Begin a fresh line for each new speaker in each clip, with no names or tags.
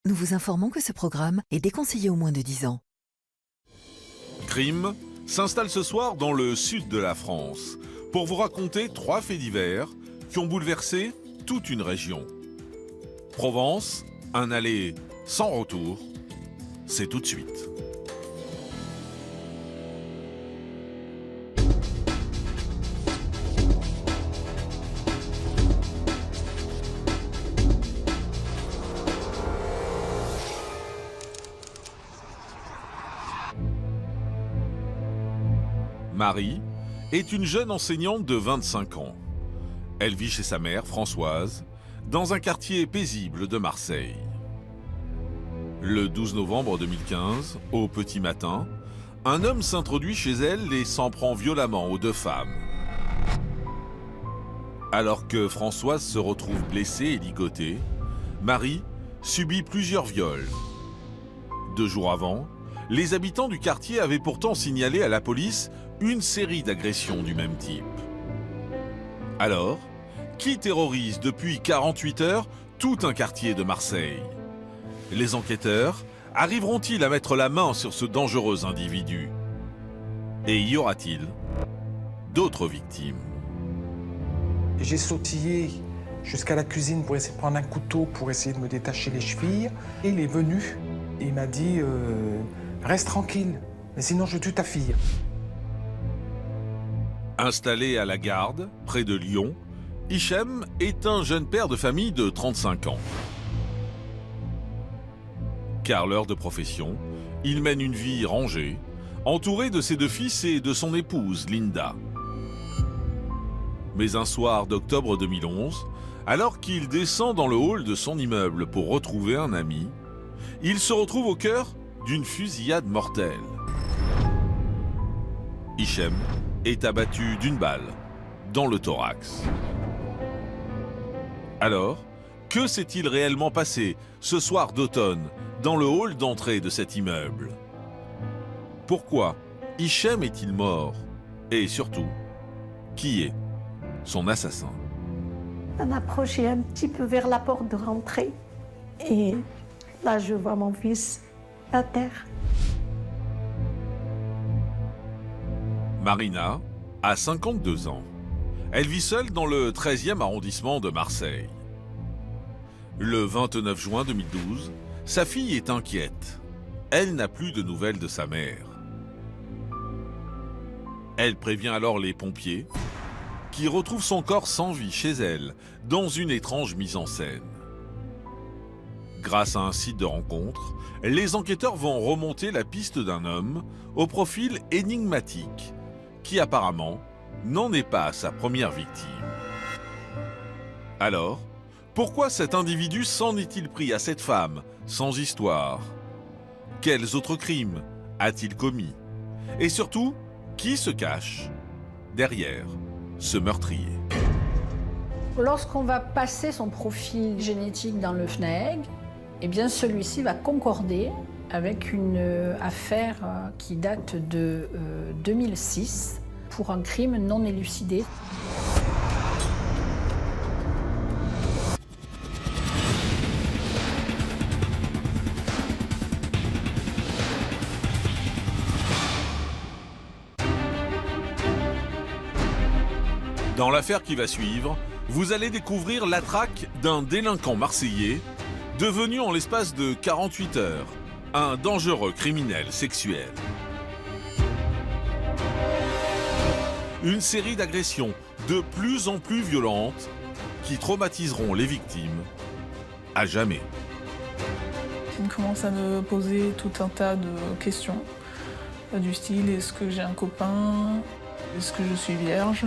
Nous vous informons que ce programme est déconseillé aux moins de 10 ans.
Crime s'installe ce soir dans le sud de la France pour vous raconter 3 faits divers qui ont bouleversé toute une région. Provence, un aller sans retour, c'est tout de suite. Marie est une jeune enseignante de 25 ans. Elle vit chez sa mère, Françoise, dans un quartier paisible de Marseille. Le 12 novembre 2015, au petit matin, un homme s'introduit chez elle et s'en prend violemment aux 2 femmes. Alors que Françoise se retrouve blessée et ligotée, Marie subit plusieurs viols. 2 jours avant, les habitants du quartier avaient pourtant signalé à la police une série d'agressions du même type. Alors, qui terrorise depuis 48 heures tout un quartier de Marseille? Les enquêteurs arriveront-ils à mettre la main sur ce dangereux individu? Et y aura-t-il d'autres victimes?
J'ai sautillé jusqu'à la cuisine pour essayer de prendre un couteau pour essayer de me détacher les chevilles. Et il est venu et il m'a dit reste tranquille, mais sinon je tue ta fille.
Installé à la Garde, près de Lyon, Hichem est un jeune père de famille de 35 ans. Carreleur de profession, il mène une vie rangée, entouré de ses 2 fils et de son épouse, Linda. Mais un soir d'octobre 2011, alors qu'il descend dans le hall de son immeuble pour retrouver un ami, il se retrouve au cœur d'une fusillade mortelle. Hichem est abattu d'une balle dans le thorax. Alors, que s'est-il réellement passé ce soir d'automne dans le hall d'entrée de cet immeuble? Pourquoi Hichem est-il mort? Et surtout, qui est son assassin?
On approchait un petit peu vers la porte de rentrée et là je vois mon fils à terre.
Marina a 52 ans. Elle vit seule dans le 13e arrondissement de Marseille. Le 29 juin 2012, sa fille est inquiète. Elle n'a plus de nouvelles de sa mère. Elle prévient alors les pompiers, qui retrouvent son corps sans vie chez elle, dans une étrange mise en scène. Grâce à un site de rencontre, les enquêteurs vont remonter la piste d'un homme au profil énigmatique, qui apparemment n'en est pas sa première victime. Alors, pourquoi cet individu s'en est-il pris à cette femme sans histoire? Quels autres crimes a-t-il commis? Et surtout, qui se cache derrière ce meurtrier?
Lorsqu'on va passer son profil génétique dans le FNAEG, eh bien celui-ci va concorder avec une affaire qui date de 2006 pour un crime non élucidé.
Dans l'affaire qui va suivre, vous allez découvrir la traque d'un délinquant marseillais devenu en l'espace de 48 heures un dangereux criminel sexuel. Une série d'agressions de plus en plus violentes qui traumatiseront les victimes à jamais.
Il commence à me poser tout un tas de questions, du style est-ce que j'ai un copain, est-ce que je suis vierge?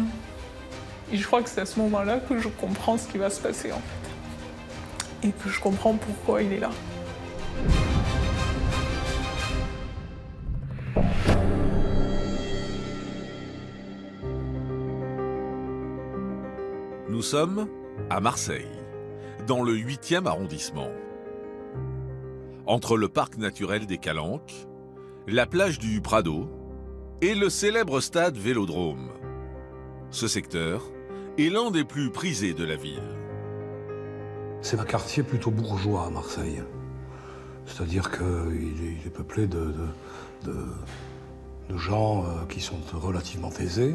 Et je crois que c'est à ce moment-là que je comprends ce qui va se passer en fait. Et que je comprends pourquoi il est là.
Nous sommes à Marseille, dans le 8e arrondissement. Entre le parc naturel des Calanques, la plage du Prado et le célèbre stade Vélodrome. Ce secteur est l'un des plus prisés de la ville.
C'est un quartier plutôt bourgeois à Marseille. C'est-à-dire qu'il est peuplé de gens qui sont relativement aisés,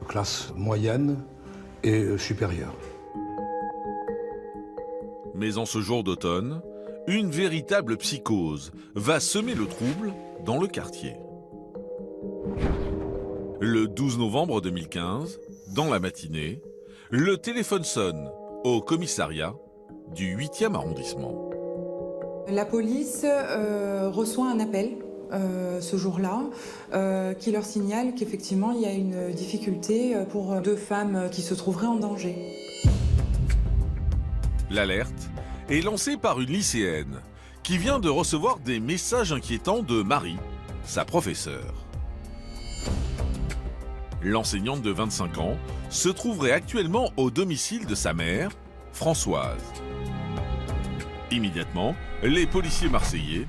classe moyenne et supérieure.
Mais en ce jour d'automne, une véritable psychose va semer le trouble dans le quartier. Le 12 novembre 2015, dans la matinée, le téléphone sonne au commissariat du 8e arrondissement.
La police reçoit un appel ce jour-là qui leur signale qu'effectivement il y a une difficulté pour 2 femmes qui se trouveraient en danger.
L'alerte est lancée par une lycéenne qui vient de recevoir des messages inquiétants de Marie, sa professeure. L'enseignante de 25 ans se trouverait actuellement au domicile de sa mère, Françoise. Immédiatement, les policiers marseillais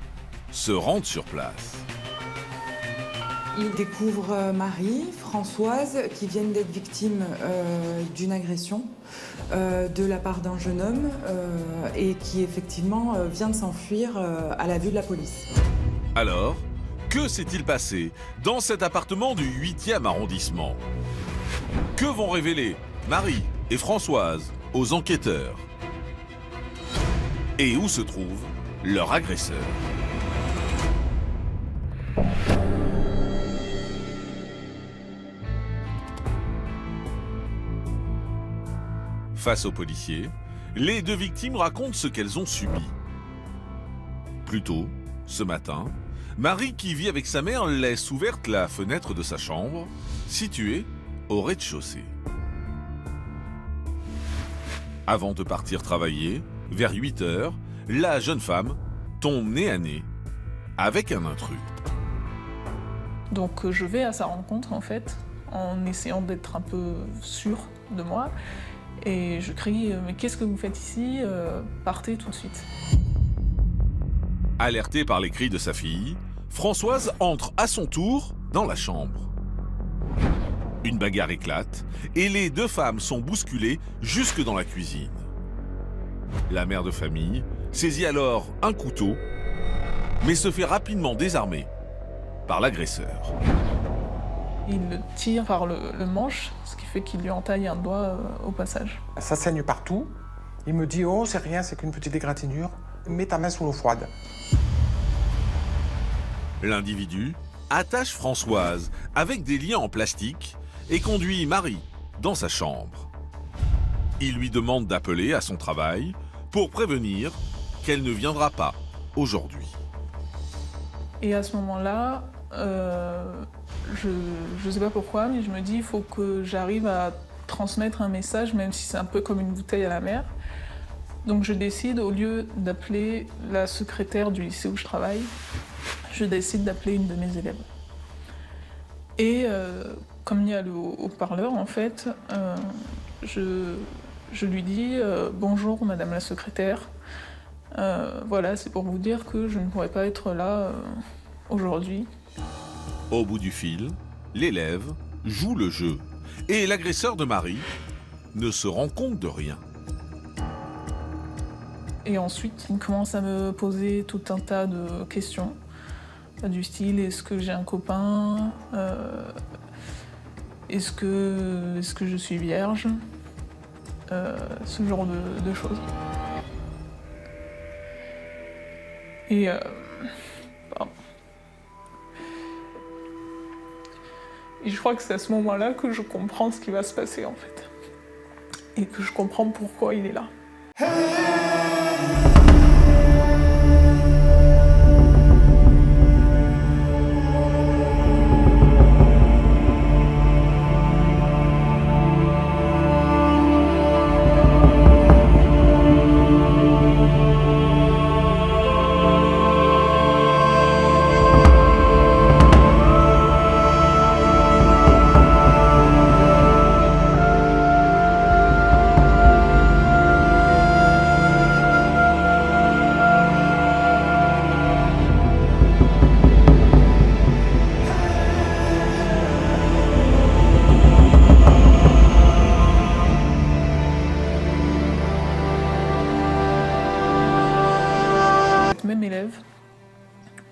se rendent sur place.
Ils découvrent Marie, Françoise, qui viennent d'être victimes d'une agression de la part d'un jeune homme et qui effectivement vient de s'enfuir à la vue de la police.
Alors, que s'est-il passé dans cet appartement du 8e arrondissement? Que vont révéler Marie et Françoise aux enquêteurs? Et où se trouve leur agresseur? Face aux policiers, les 2 victimes racontent ce qu'elles ont subi. Plus tôt, ce matin, Marie, qui vit avec sa mère, laisse ouverte la fenêtre de sa chambre, située au rez-de-chaussée. Avant de partir travailler, vers 8 heures, la jeune femme tombe nez à nez avec un intrus.
Donc je vais à sa rencontre en fait, en essayant d'être un peu sûre de moi. Et je crie « Mais qu'est-ce que vous faites ici ? Partez tout de suite !»
Alertée par les cris de sa fille, Françoise entre à son tour dans la chambre. Une bagarre éclate et les 2 femmes sont bousculées jusque dans la cuisine. La mère de famille saisit alors un couteau, mais se fait rapidement désarmer par l'agresseur.
Il le tire par le manche, ce qui fait qu'il lui entaille un doigt au passage.
Ça saigne partout. Il me dit « Oh, c'est rien, c'est qu'une petite égratignure. Mets ta main sous l'eau froide. »
L'individu attache Françoise avec des liens en plastique et conduit Marie dans sa chambre. Il lui demande d'appeler à son travail pour prévenir qu'elle ne viendra pas aujourd'hui.
Et à ce moment-là, je ne sais pas pourquoi, mais je me dis il faut que j'arrive à transmettre un message, même si c'est un peu comme une bouteille à la mer. Donc je décide, au lieu d'appeler la secrétaire du lycée où je travaille, je décide d'appeler une de mes élèves. Et comme il y a le haut-parleur, en fait, je lui dis « Bonjour, madame la secrétaire. Voilà, c'est pour vous dire que je ne pourrais pas être là aujourd'hui. »
Au bout du fil, l'élève joue le jeu et l'agresseur de Marie ne se rend compte de rien.
Et ensuite, il commence à me poser tout un tas de questions, du style « Est-ce que j'ai un copain ? Est-ce que je suis vierge ?» Ce genre de choses. Et Et je crois que c'est à ce moment-là que je comprends ce qui va se passer, en fait. Et que je comprends pourquoi il est là. même élève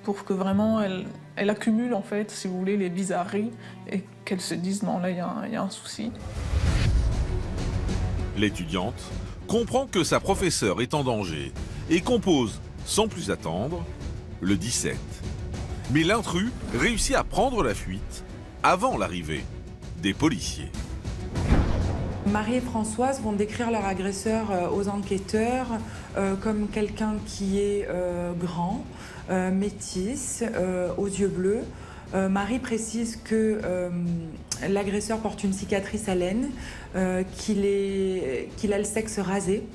pour que vraiment elle accumule, en fait, si vous voulez, les bizarreries et qu'elle se dise non, là, il y a un souci.
L'étudiante comprend que sa professeure est en danger et compose, sans plus attendre, le 17. Mais l'intrus réussit à prendre la fuite avant l'arrivée des policiers.
Marie et Françoise vont décrire leur agresseur aux enquêteurs comme quelqu'un qui est grand, métis, aux yeux bleus. Marie précise que l'agresseur porte une cicatrice à l'aine, qu'il a le sexe rasé.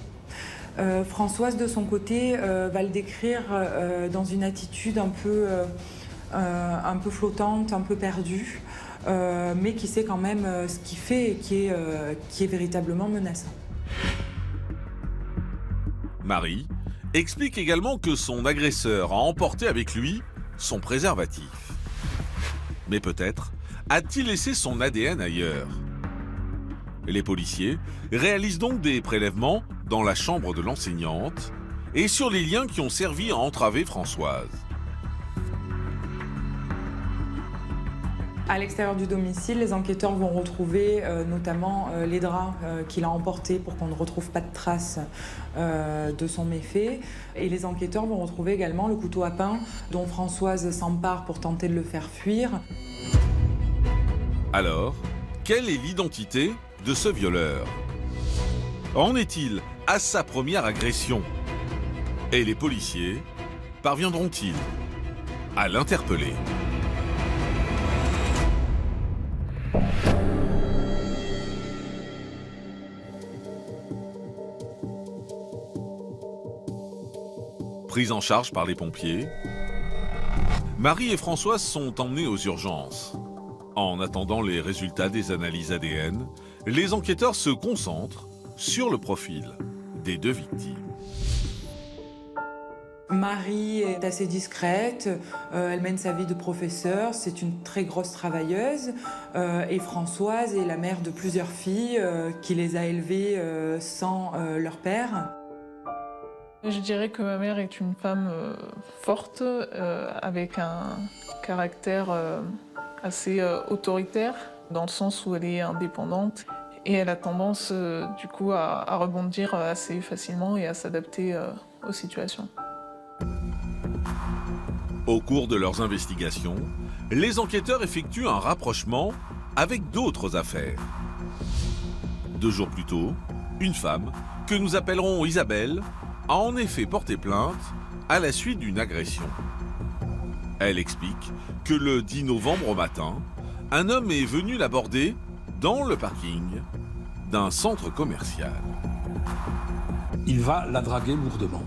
Françoise, de son côté, va le décrire dans une attitude un peu flottante, un peu perdue, mais qui sait quand même ce qu'il fait et qui est véritablement menaçant.
Marie explique également que son agresseur a emporté avec lui son préservatif. Mais peut-être a-t-il laissé son ADN ailleurs. Les policiers réalisent donc des prélèvements dans la chambre de l'enseignante et sur les liens qui ont servi à entraver Françoise.
À l'extérieur du domicile, les enquêteurs vont retrouver notamment les draps qu'il a emportés pour qu'on ne retrouve pas de traces de son méfait. Et les enquêteurs vont retrouver également le couteau à pain dont Françoise s'empare pour tenter de le faire fuir.
Alors, quelle est l'identité de ce violeur? En est-il à sa première agression? Et les policiers parviendront-ils à l'interpeller? Prise en charge par les pompiers, Marie et Françoise sont emmenés aux urgences. En attendant les résultats des analyses ADN, les enquêteurs se concentrent sur le profil des deux victimes.
Marie est assez discrète, elle mène sa vie de professeur, c'est une très grosse travailleuse. Et Françoise est la mère de plusieurs filles qui les a élevées sans leur père.
Je dirais que ma mère est une femme forte, avec un caractère assez autoritaire, dans le sens où elle est indépendante. Et elle a tendance, du coup, à rebondir assez facilement et à s'adapter aux situations.
Au cours de leurs investigations, les enquêteurs effectuent un rapprochement avec d'autres affaires. 2 jours plus tôt, une femme, que nous appellerons Isabelle, a en effet porté plainte à la suite d'une agression. Elle explique que le 10 novembre au matin, un homme est venu l'aborder dans le parking d'un centre commercial.
Il va la draguer lourdement.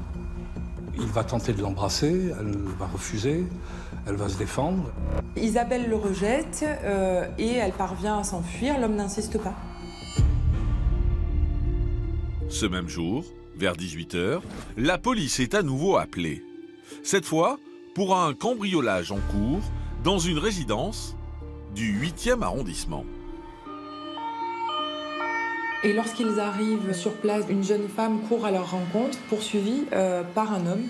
Il va tenter de l'embrasser, elle va refuser, elle va se défendre.
Isabelle le rejette et elle parvient à s'enfuir, l'homme n'insiste pas.
Ce même jour, vers 18h, la police est à nouveau appelée. Cette fois, pour un cambriolage en cours dans une résidence du 8e arrondissement.
Et lorsqu'ils arrivent sur place, une jeune femme court à leur rencontre, poursuivie par un homme.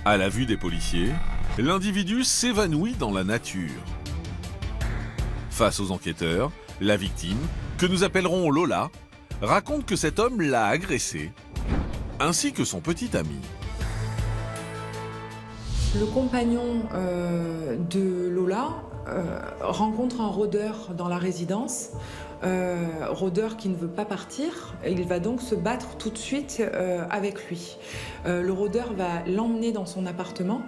À la vue des policiers, l'individu s'évanouit dans la nature. Face aux enquêteurs, la victime, que nous appellerons Lola, raconte que cet homme l'a agressée, ainsi que son petit ami.
Le compagnon de Lola rencontre un rôdeur dans la résidence, rôdeur qui ne veut pas partir, et il va donc se battre tout de suite avec lui. Le rôdeur va l'emmener dans son appartement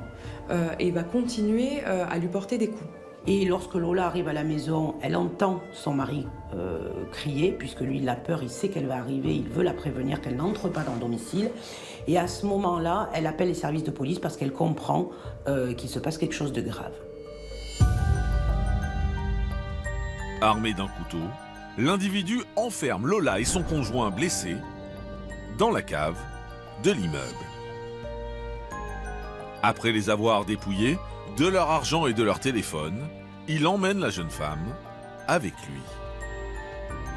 et va continuer à lui porter des coups.
Et lorsque Lola arrive à la maison, elle entend son mari crier, puisque lui, il a peur, il sait qu'elle va arriver, il veut la prévenir qu'elle n'entre pas dans le domicile. Et à ce moment-là, elle appelle les services de police parce qu'elle comprend qu'il se passe quelque chose de grave.
Armé d'un couteau, l'individu enferme Lola et son conjoint blessés dans la cave de l'immeuble. Après les avoir dépouillés de leur argent et de leur téléphone, il emmène la jeune femme avec lui.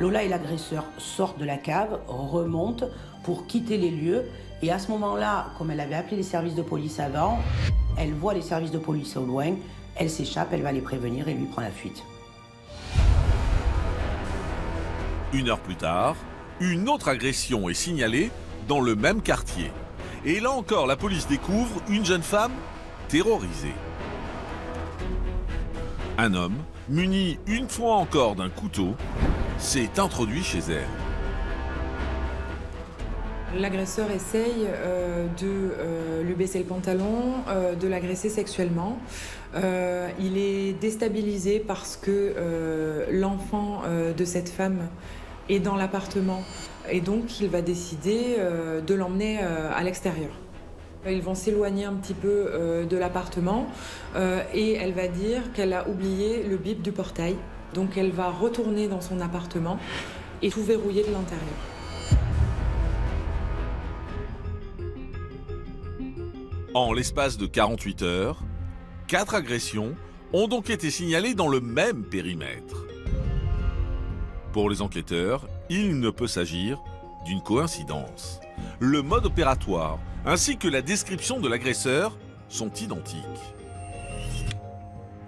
Lola et l'agresseur sortent de la cave, remontent pour quitter les lieux Et à ce moment-là, comme elle avait appelé les services de police avant, elle voit les services de police au loin, elle s'échappe, elle va les prévenir et lui prend la fuite.
1 heure plus tard, une autre agression est signalée dans le même quartier. Et là encore, la police découvre une jeune femme terrorisée. Un homme, muni une fois encore d'un couteau, s'est introduit chez elle.
L'agresseur essaye de lui baisser le pantalon, de l'agresser sexuellement. Il est déstabilisé parce que l'enfant de cette femme est dans l'appartement et donc il va décider de l'emmener à l'extérieur. Ils vont s'éloigner un petit peu de l'appartement et elle va dire qu'elle a oublié le bip du portail. Donc elle va retourner dans son appartement et tout verrouiller de l'intérieur.
En l'espace de 48 heures, 4 agressions ont donc été signalées dans le même périmètre. Pour les enquêteurs, il ne peut s'agir d'une coïncidence. Le mode opératoire ainsi que la description de l'agresseur sont identiques.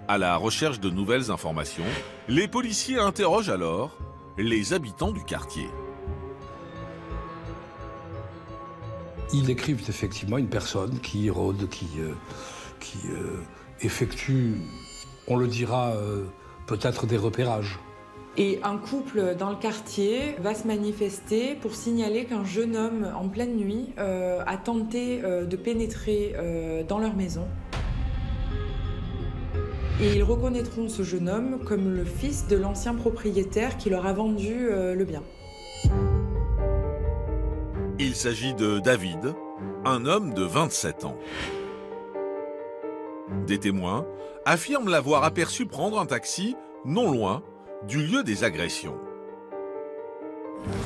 À la recherche de nouvelles informations, les policiers interrogent alors les habitants du quartier.
Ils décrivent effectivement une personne qui rôde, qui effectue, on le dira, peut-être des repérages.
Et un couple dans le quartier va se manifester pour signaler qu'un jeune homme en pleine nuit a tenté de pénétrer dans leur maison. Et ils reconnaîtront ce jeune homme comme le fils de l'ancien propriétaire qui leur a vendu le bien.
Il s'agit de David, un homme de 27 ans. Des témoins affirment l'avoir aperçu prendre un taxi non loin du lieu des agressions.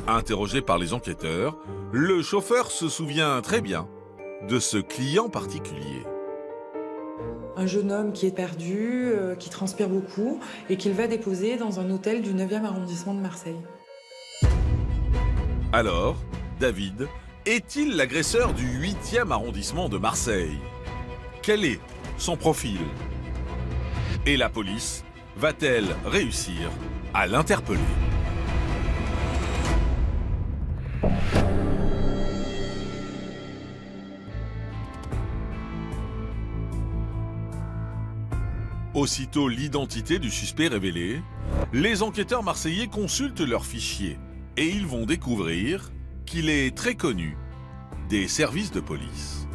Interrogé par les enquêteurs, le chauffeur se souvient très bien de ce client particulier.
Un jeune homme qui est perdu, qui transpire beaucoup et qu'il va déposer dans un hôtel du 9e arrondissement de Marseille.
Alors, David est-il l'agresseur du 8e arrondissement de Marseille? Quel est son profil? Et la police va-t-elle réussir à l'interpeller? Aussitôt l'identité du suspect révélée, les enquêteurs marseillais consultent leurs fichiers et ils vont découvrir qu'il est très connu des services de police.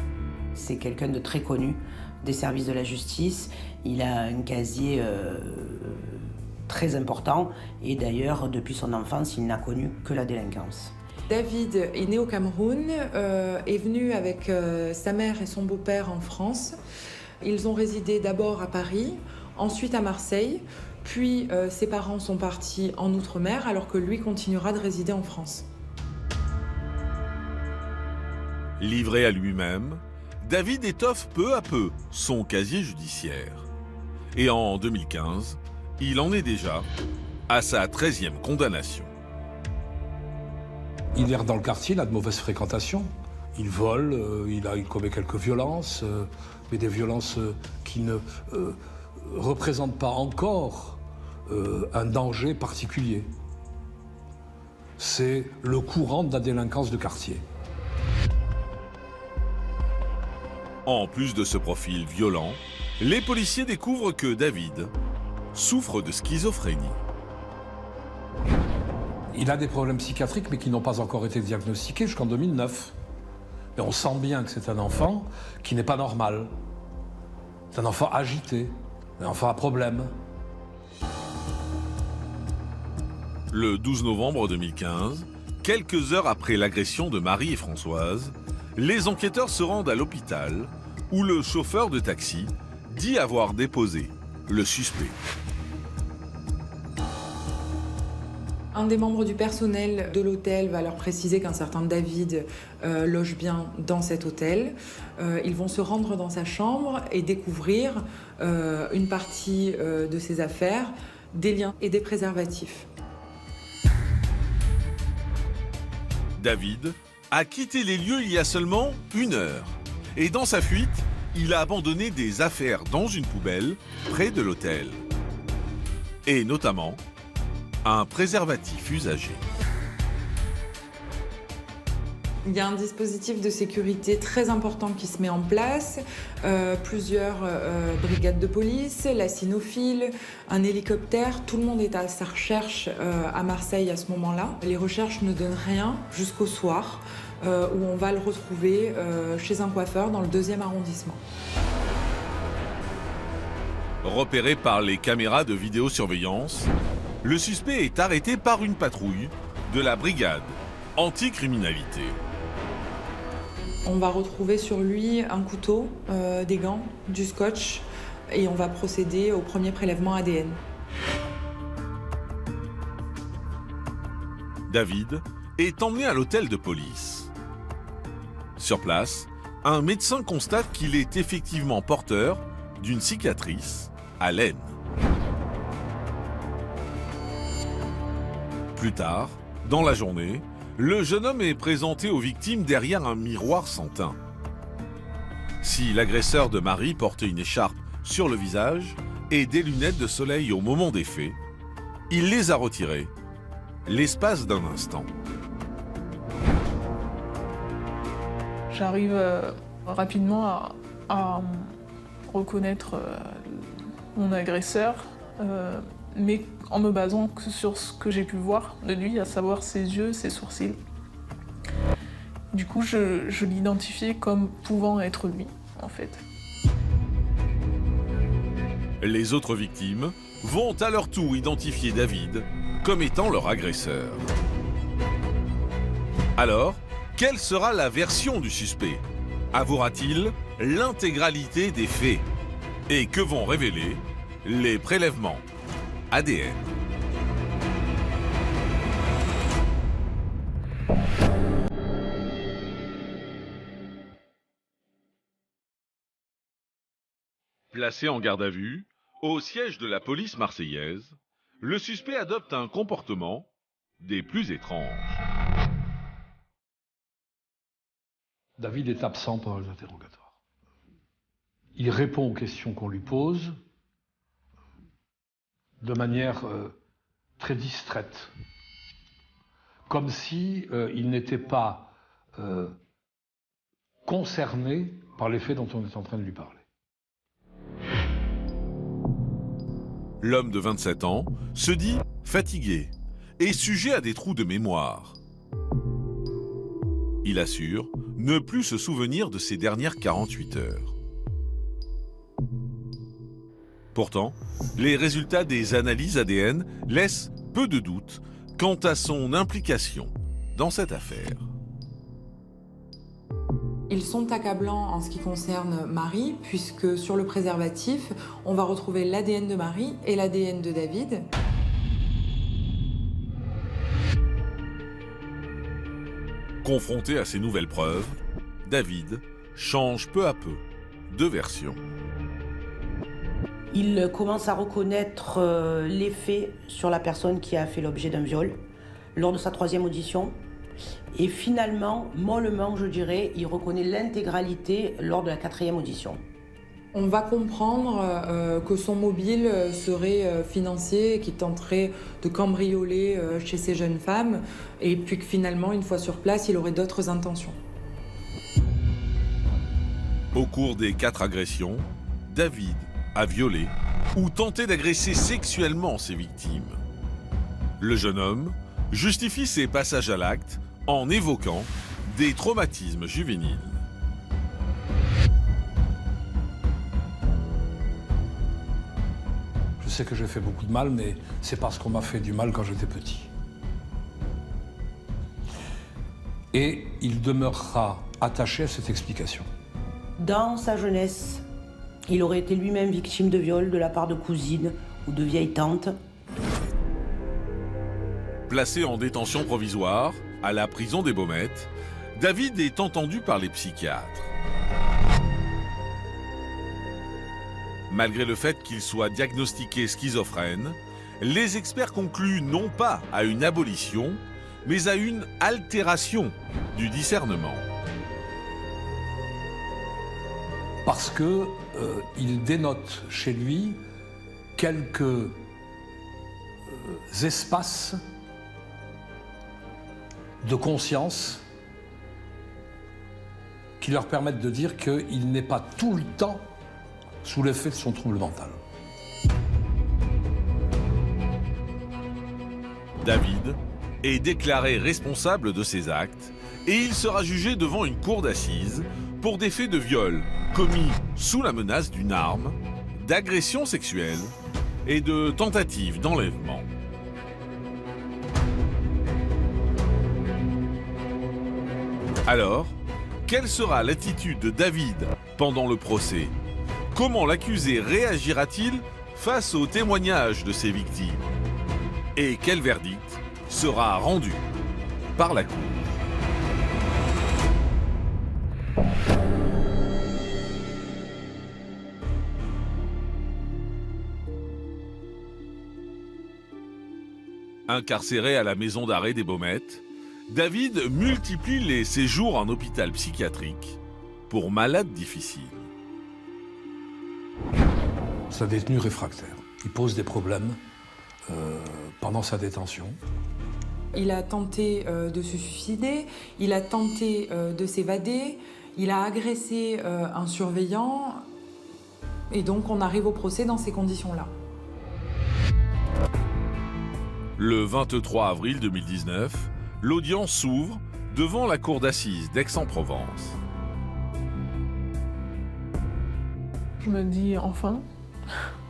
C'est quelqu'un de très connu des services de la justice. Il a un casier très important et d'ailleurs, depuis son enfance, il n'a connu que la délinquance.
David est né au Cameroun, est venu avec sa mère et son beau-père en France. Ils ont résidé d'abord à Paris, ensuite à Marseille, puis ses parents sont partis en Outre-mer alors que lui continuera de résider en France.
Livré à lui-même, David étoffe peu à peu son casier judiciaire. Et en 2015, il en est déjà à sa 13e condamnation.
Il erre dans le quartier, il a de mauvaises fréquentations. Il vole, il commet quelques violences, mais des violences qui ne représentent pas encore un danger particulier. C'est le courant de la délinquance de quartier.
En plus de ce profil violent, les policiers découvrent que David souffre de schizophrénie.
Il a des problèmes psychiatriques, mais qui n'ont pas encore été diagnostiqués jusqu'en 2009. Mais on sent bien que c'est un enfant qui n'est pas normal. C'est un enfant agité, un enfant à problème.
Le 12 novembre 2015, quelques heures après l'agression de Marie et Françoise, les enquêteurs se rendent à l'hôpital où le chauffeur de taxi dit avoir déposé le suspect.
Un des membres du personnel de l'hôtel va leur préciser qu'un certain David loge bien dans cet hôtel. Ils vont se rendre dans sa chambre et découvrir une partie de ses affaires, des liens et des préservatifs.
David a quitté les lieux il y a seulement 1 heure. Et dans sa fuite, il a abandonné des affaires dans une poubelle près de l'hôtel. Et notamment, un préservatif usagé.
Il y a un dispositif de sécurité très important qui se met en place, plusieurs brigades de police, la cynophile, un hélicoptère, tout le monde est à sa recherche à Marseille à ce moment-là. Les recherches ne donnent rien jusqu'au soir où on va le retrouver chez un coiffeur dans le 2e arrondissement.
Repéré par les caméras de vidéosurveillance, le suspect est arrêté par une patrouille de la brigade anticriminalité.
On va retrouver sur lui un couteau, des gants, du scotch et on va procéder au premier prélèvement ADN.
David est emmené à l'hôtel de police. Sur place, un médecin constate qu'il est effectivement porteur d'une cicatrice à l'aine. Plus tard, dans la journée, le jeune homme est présenté aux victimes derrière un miroir sans teint. Si l'agresseur de Marie portait une écharpe sur le visage et des lunettes de soleil au moment des faits, il les a retirées, l'espace d'un instant.
J'arrive rapidement à reconnaître mon agresseur, mais en me basant que sur ce que j'ai pu voir de lui, à savoir ses yeux, ses sourcils. Du coup, je l'identifiais comme pouvant être lui, en fait.
Les autres victimes vont à leur tour identifier David comme étant leur agresseur. Alors, quelle sera la version du suspect? Avouera-t-il l'intégralité des faits? Et que vont révéler les prélèvements ADN? Placé en garde à vue, au siège de la police marseillaise, le suspect adopte un comportement des plus étranges.
David est absent pendant les interrogatoires. Il répond aux questions qu'on lui pose de manière très distraite, comme si il n'était pas concerné par les faits dont on est en train de lui parler.
L'homme de 27 ans se dit fatigué et sujet à des trous de mémoire. Il assure ne plus se souvenir de ces dernières 48 heures. Pourtant, les résultats des analyses ADN laissent peu de doute quant à son implication dans cette affaire.
Ils sont accablants en ce qui concerne Marie, puisque sur le préservatif, on va retrouver l'ADN de Marie et l'ADN de David.
Confronté à ces nouvelles preuves, David change peu à peu de version.
Il commence à reconnaître les faits sur la personne qui a fait l'objet d'un viol lors de sa 3e audition. Et finalement, mollement, je dirais, il reconnaît l'intégralité lors de la 4e audition.
On va comprendre que son mobile serait financier et qu'il tenterait de cambrioler chez ces jeunes femmes, et puis que finalement, une fois sur place, il aurait d'autres intentions.
Au cours des 4 agressions, David a violé ou tenté d'agresser sexuellement ses victimes. Le jeune homme justifie ses passages à l'acte en évoquant des traumatismes juvéniles.
Je sais que j'ai fait beaucoup de mal, mais c'est parce qu'on m'a fait du mal quand j'étais petit. Et il demeurera attaché à cette explication.
Dans sa jeunesse, il aurait été lui-même victime de viol de la part de cousines ou de vieilles tantes.
Placé en détention provisoire à la prison des Baumettes, David est entendu par les psychiatres. Malgré le fait qu'il soit diagnostiqué schizophrène, les experts concluent non pas à une abolition, mais à une altération du discernement.
Parce que il dénote chez lui quelques espaces de conscience qui leur permettent de dire qu'il n'est pas tout le temps sous l'effet de son trouble mental.
David est déclaré responsable de ses actes et il sera jugé devant une cour d'assises pour des faits de viol commis sous la menace d'une arme, d'agression sexuelle et de tentative d'enlèvement. Alors, quelle sera l'attitude de David pendant le procès? Comment l'accusé réagira-t-il face aux témoignages de ses victimes? Et quel verdict sera rendu par la Cour? Incarcéré à la maison d'arrêt des Baumettes, David multiplie les séjours en hôpital psychiatrique pour malades difficiles.
C'est un détenu réfractaire. Il pose des problèmes pendant sa détention.
Il a tenté de se suicider, il a tenté de s'évader, il a agressé un surveillant, et donc on arrive au procès dans ces conditions-là.
Le 23 avril 2019, l'audience s'ouvre devant la cour d'assises d'Aix-en-Provence.
Je me dis enfin,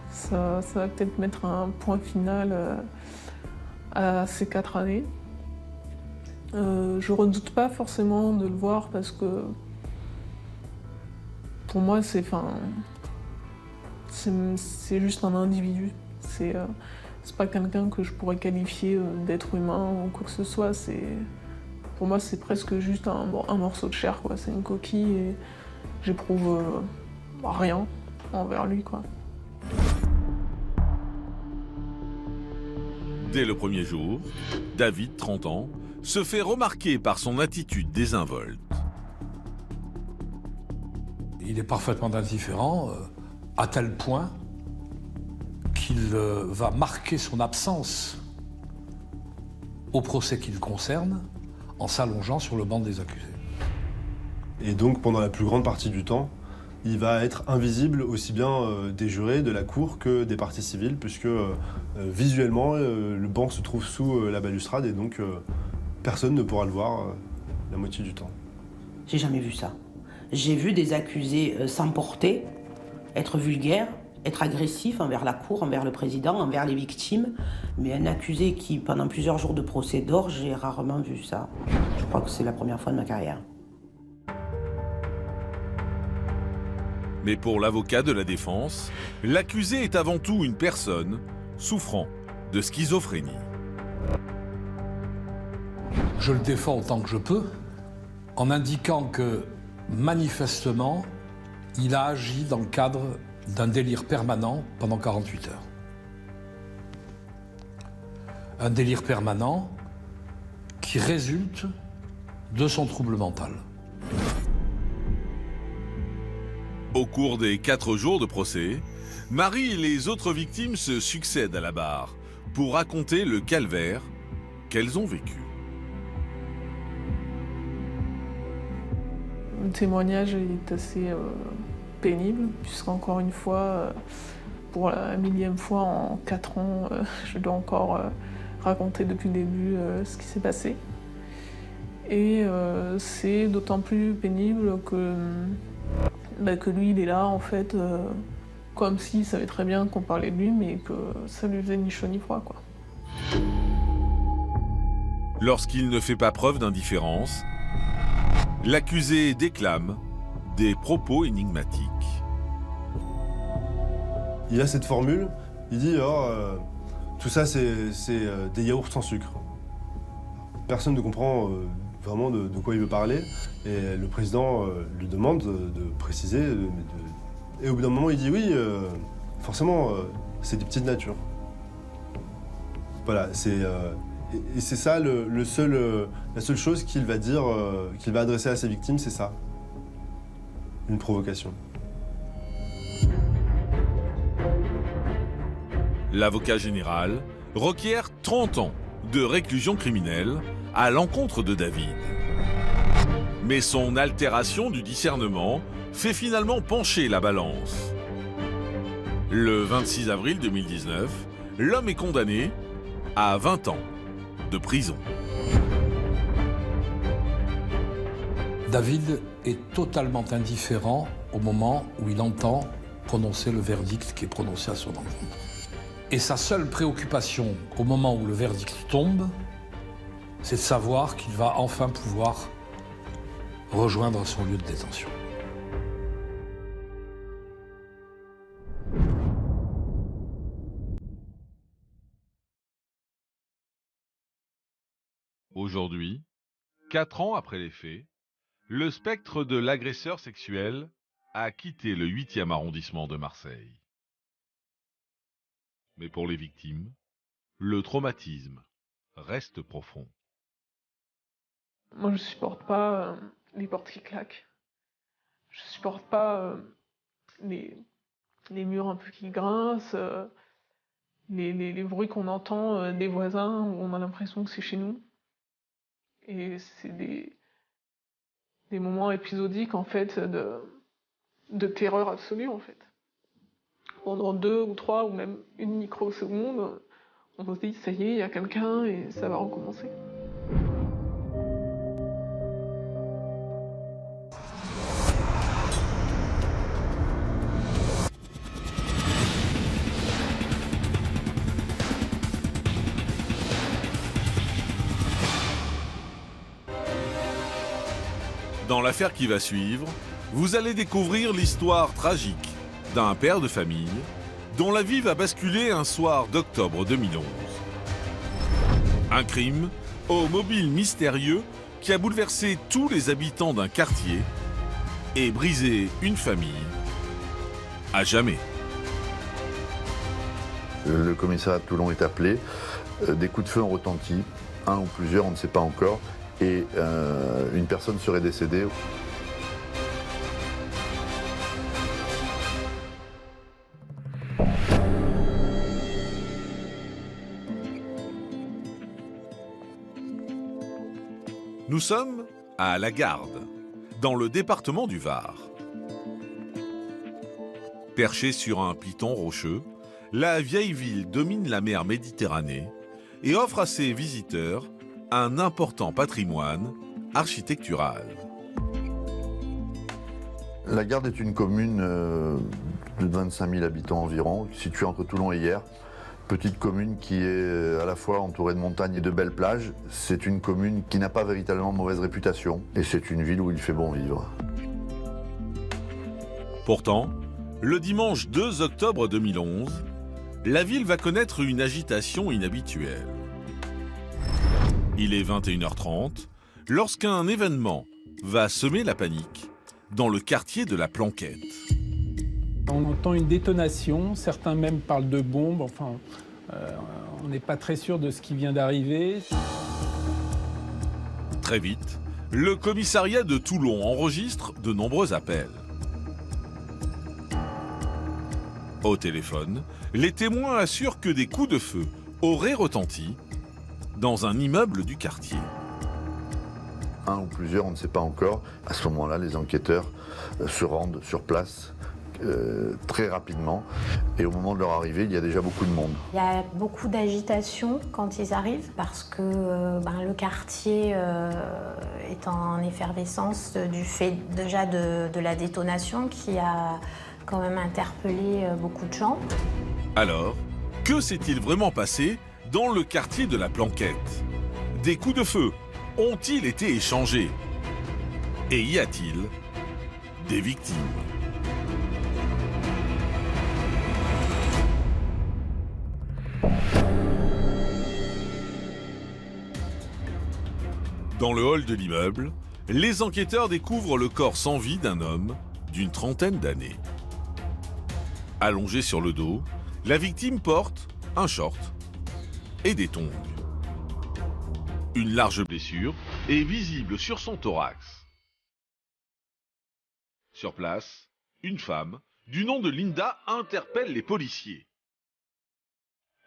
ça va peut-être mettre un point final à ces 4 années. Je redoute pas forcément de le voir parce que pour moi c'est juste un individu. C'est pas quelqu'un que je pourrais qualifier d'être humain ou quoi que ce soit. Pour moi, c'est presque juste un morceau de chair, quoi. C'est une coquille et j'éprouve rien envers lui, quoi.
Dès le premier jour, David, 30 ans, se fait remarquer par son attitude désinvolte.
Il est parfaitement indifférent à tel point qu'il va marquer son absence au procès qui le concerne en s'allongeant sur le banc des accusés.
Et donc, pendant la plus grande partie du temps, il va être invisible aussi bien des jurés de la cour que des parties civiles, puisque visuellement, le banc se trouve sous la balustrade et donc personne ne pourra le voir la moitié du temps.
J'ai jamais vu ça. J'ai vu des accusés s'emporter, être vulgaires, être agressif envers la cour, envers le président, envers les victimes. Mais un accusé qui, pendant plusieurs jours de procès dort, j'ai rarement vu ça. Je crois que c'est la première fois de ma carrière.
Mais pour l'avocat de la défense, l'accusé est avant tout une personne souffrant de schizophrénie.
Je le défends autant que je peux, en indiquant que, manifestement, il a agi dans le cadre d'un délire permanent pendant 48 heures. Un délire permanent qui résulte de son trouble mental.
Au cours des 4 jours de procès, Marie et les autres victimes se succèdent à la barre pour raconter le calvaire qu'elles ont vécu.
Le témoignage est assez pénible, puisqu'encore une fois, pour la millième fois en 4 ans, je dois encore raconter depuis le début ce qui s'est passé. Et c'est d'autant plus pénible que lui, il est là, en fait, comme s'il savait très bien qu'on parlait de lui, mais que ça lui faisait ni chaud ni froid, quoi.
Lorsqu'il ne fait pas preuve d'indifférence, l'accusé déclame des propos énigmatiques.
Il a cette formule, il dit tout ça c'est des yaourts sans sucre. Personne ne comprend vraiment de quoi il veut parler et le président lui demande de préciser et au bout d'un moment il dit oui, forcément c'est des petites natures. Voilà, Et c'est ça la seule chose qu'il va dire, qu'il va adresser à ses victimes, c'est ça. Une provocation.
L'avocat général requiert 30 ans de réclusion criminelle à l'encontre de David. Mais son altération du discernement fait finalement pencher la balance. Le 26 avril 2019, l'homme est condamné à 20 ans de prison.
David est totalement indifférent au moment où il entend prononcer le verdict qui est prononcé à son encontre. Et sa seule préoccupation au moment où le verdict tombe, c'est de savoir qu'il va enfin pouvoir rejoindre son lieu de détention.
Aujourd'hui, 4 ans après les faits, le spectre de l'agresseur sexuel a quitté le 8e arrondissement de Marseille. Mais pour les victimes, le traumatisme reste profond.
Moi, je supporte pas les portes qui claquent. Je supporte pas les murs un peu qui grincent, les bruits qu'on entend des voisins où on a l'impression que c'est chez nous. Et c'est des moments épisodiques, en fait, de terreur absolue, en fait. Pendant 2 ou 3 ou même une microseconde, on se dit, ça y est, il y a quelqu'un et ça va recommencer.
Dans l'affaire qui va suivre, vous allez découvrir l'histoire tragique d'un père de famille dont la vie va basculer un soir d'octobre 2011. Un crime au mobile mystérieux qui a bouleversé tous les habitants d'un quartier et brisé une famille à jamais.
Le commissariat de Toulon est appelé, des coups de feu ont retenti, un ou plusieurs, on ne sait pas encore, et une personne serait décédée.
Nous sommes à La Garde, dans le département du Var. Perchée sur un piton rocheux, la vieille ville domine la mer Méditerranée et offre à ses visiteurs un important patrimoine architectural.
La Garde est une commune de 25 000 habitants environ, située entre Toulon et Hyères. Petite commune qui est à la fois entourée de montagnes et de belles plages. C'est une commune qui n'a pas véritablement de mauvaise réputation et c'est une ville où il fait bon vivre.
Pourtant, le dimanche 2 octobre 2011, la ville va connaître une agitation inhabituelle. Il est 21h30 lorsqu'un événement va semer la panique dans le quartier de la Planquette.
On entend une détonation, certains même parlent de bombes, enfin, on n'est pas très sûr de ce qui vient d'arriver.
Très vite, le commissariat de Toulon enregistre de nombreux appels. Au téléphone, les témoins assurent que des coups de feu auraient retenti dans un immeuble du quartier.
Un ou plusieurs, on ne sait pas encore. À ce moment-là, les enquêteurs se rendent sur place très rapidement. Et au moment de leur arrivée, il y a déjà beaucoup de monde.
Il y a beaucoup d'agitation quand ils arrivent parce que le quartier est en effervescence du fait déjà de la détonation qui a quand même interpellé beaucoup de gens.
Alors, que s'est-il vraiment passé dans le quartier de la Planquette? Des coups de feu ont-ils été échangés? Et y a-t-il des victimes? Dans le hall de l'immeuble, les enquêteurs découvrent le corps sans vie d'un homme d'une trentaine d'années. Allongé sur le dos, la victime porte un short et des tongs. Une large blessure est visible sur son thorax. Sur place, une femme, du nom de Linda, interpelle les policiers.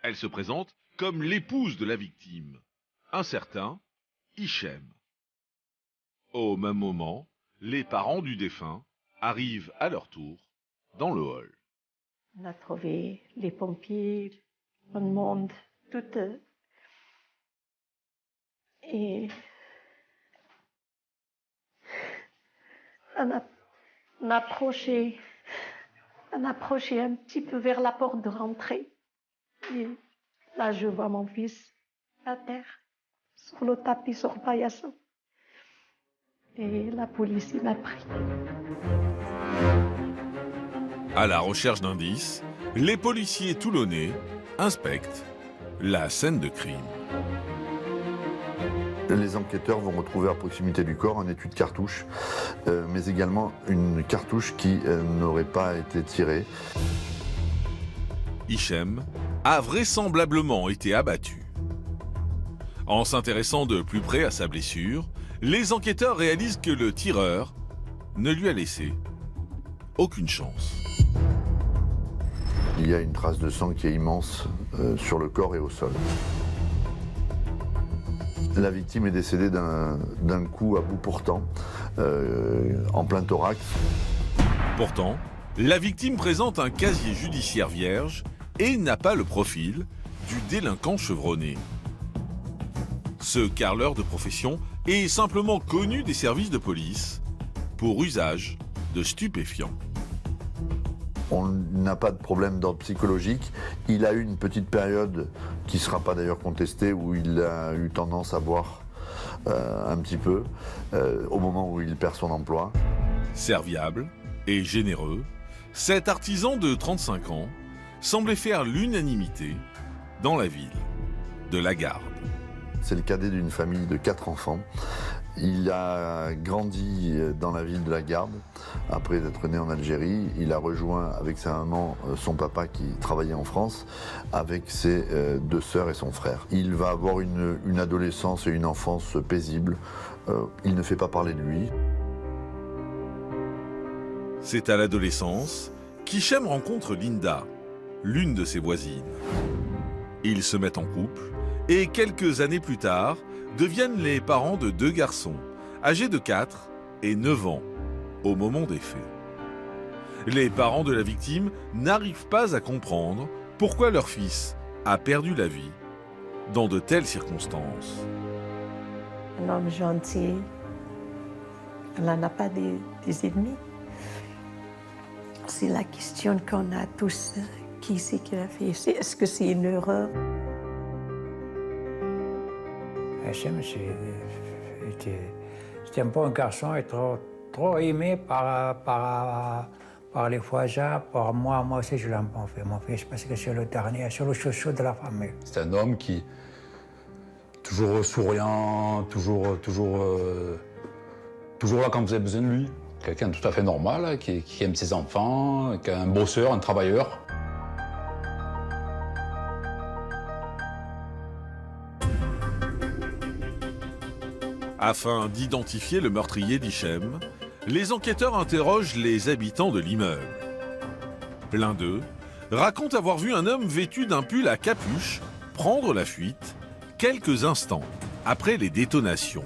Elle se présente comme l'épouse de la victime, un certain Hichem. Au même moment, les parents du défunt arrivent à leur tour dans le hall.
On a trouvé les pompiers, tout le monde, tout. Et on a approché un petit peu vers la porte de rentrée. Et là, je vois mon fils à terre, sur le tapis, sur le paillasson. Et la police m'a pris.
À la recherche d'indices, les policiers toulonnais inspectent la scène de crime.
Les enquêteurs vont retrouver à proximité du corps un étui de cartouche, mais également une cartouche qui n'aurait pas été tirée.
Hichem a vraisemblablement été abattu. En s'intéressant de plus près à sa blessure, les enquêteurs réalisent que le tireur ne lui a laissé aucune chance.
Il y a une trace de sang qui est immense sur le corps et au sol. La victime est décédée d'un coup à bout portant, en plein thorax.
Pourtant, la victime présente un casier judiciaire vierge et n'a pas le profil du délinquant chevronné. Ce carreleur de profession est simplement connu des services de police pour usage de stupéfiants.
On n'a pas de problème d'ordre psychologique. Il a eu une petite période qui ne sera pas d'ailleurs contestée où il a eu tendance à boire un petit peu au moment où il perd son emploi.
Serviable et généreux, cet artisan de 35 ans semblait faire l'unanimité dans la ville de La Garde.
C'est le cadet d'une famille de 4 enfants. Il a grandi dans la ville de La Garde. Après être né en Algérie, il a rejoint avec sa maman son papa qui travaillait en France, avec ses 2 sœurs et son frère. Il va avoir une adolescence et une enfance paisible. Il ne fait pas parler de lui.
C'est à l'adolescence qu'Hichem rencontre Linda, l'une de ses voisines. Ils se mettent en couple et quelques années plus tard, deviennent les parents de 2 garçons, âgés de 4 et 9 ans, au moment des faits. Les parents de la victime n'arrivent pas à comprendre pourquoi leur fils a perdu la vie dans de telles circonstances.
Un homme gentil, on n'en a pas des ennemis. C'est la question qu'on a tous. Qui c'est qui l'a fait? Est-ce que c'est une erreur?
Hichem, c'était un bon garçon et trop aimé par les voisins, par moi. Moi aussi, je l'aime mon fils, parce que c'est le dernier, c'est le chouchou de la famille.
C'est un homme qui, toujours souriant, toujours là quand vous avez besoin de lui. Quelqu'un de tout à fait normal, qui aime ses enfants, qui est un bosseur, un travailleur.
Afin d'identifier le meurtrier d'Hichem, les enquêteurs interrogent les habitants de l'immeuble. L'un d'eux raconte avoir vu un homme vêtu d'un pull à capuche prendre la fuite quelques instants après les détonations.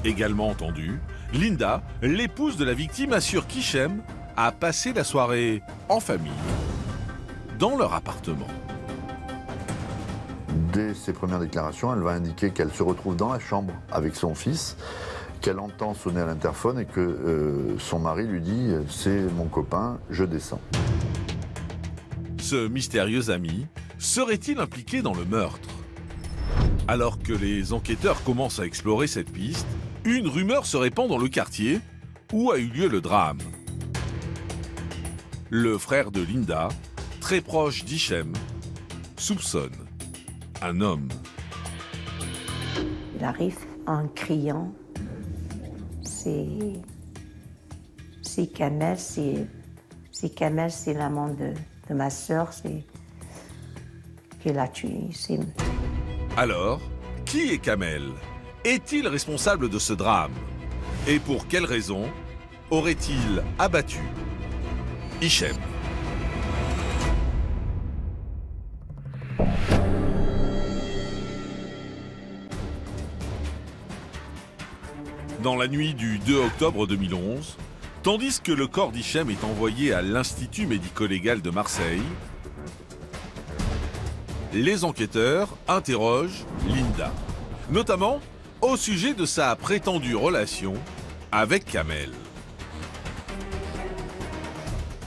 Également entendu, Linda, l'épouse de la victime, assure qu'Hichem a passé la soirée en famille dans leur appartement.
Dès ses premières déclarations, elle va indiquer qu'elle se retrouve dans la chambre avec son fils, qu'elle entend sonner à l'interphone et que son mari lui dit « c'est mon copain, je descends ».
Ce mystérieux ami serait-il impliqué dans le meurtre? Alors que les enquêteurs commencent à explorer cette piste, une rumeur se répand dans le quartier où a eu lieu le drame. Le frère de Linda, très proche d'Hichem, soupçonne un homme.
Il arrive en criant. C'est Kamel, c'est l'amant de ma sœur, qui l'a tué.
Alors, Qui est Kamel? Est-il responsable de ce drame? Et pour quelles raisons aurait-il abattu Hichem? Dans la nuit du 2 octobre 2011, tandis que le corps d'Hichem est envoyé à l'Institut médico-légal de Marseille, les enquêteurs interrogent Linda, notamment au sujet de sa prétendue relation avec Kamel.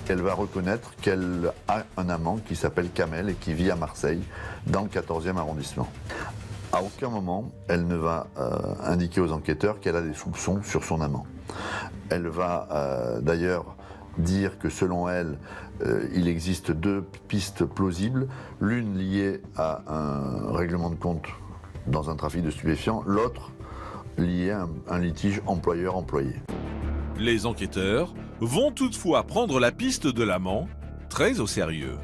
Elle va reconnaître qu'elle a un amant qui s'appelle Kamel et qui vit à Marseille, dans le 14e arrondissement. À aucun moment, elle ne va indiquer aux enquêteurs qu'elle a des soupçons sur son amant. Elle va d'ailleurs dire que selon elle, il existe deux pistes plausibles, l'une liée à un règlement de compte dans un trafic de stupéfiants, l'autre liée à un litige employeur-employé.
Les enquêteurs vont toutefois prendre la piste de l'amant très au sérieux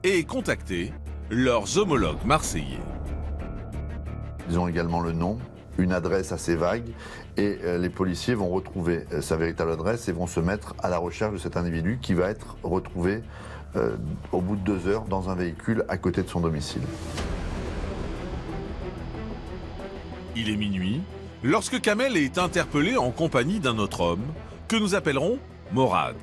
et contacter leurs homologues marseillais.
Ils ont également le nom, une adresse assez vague, et les policiers vont retrouver sa véritable adresse et vont se mettre à la recherche de cet individu qui va être retrouvé au bout de 2 heures dans un véhicule à côté de son domicile.
Il est minuit lorsque Kamel est interpellé en compagnie d'un autre homme que nous appellerons Morad.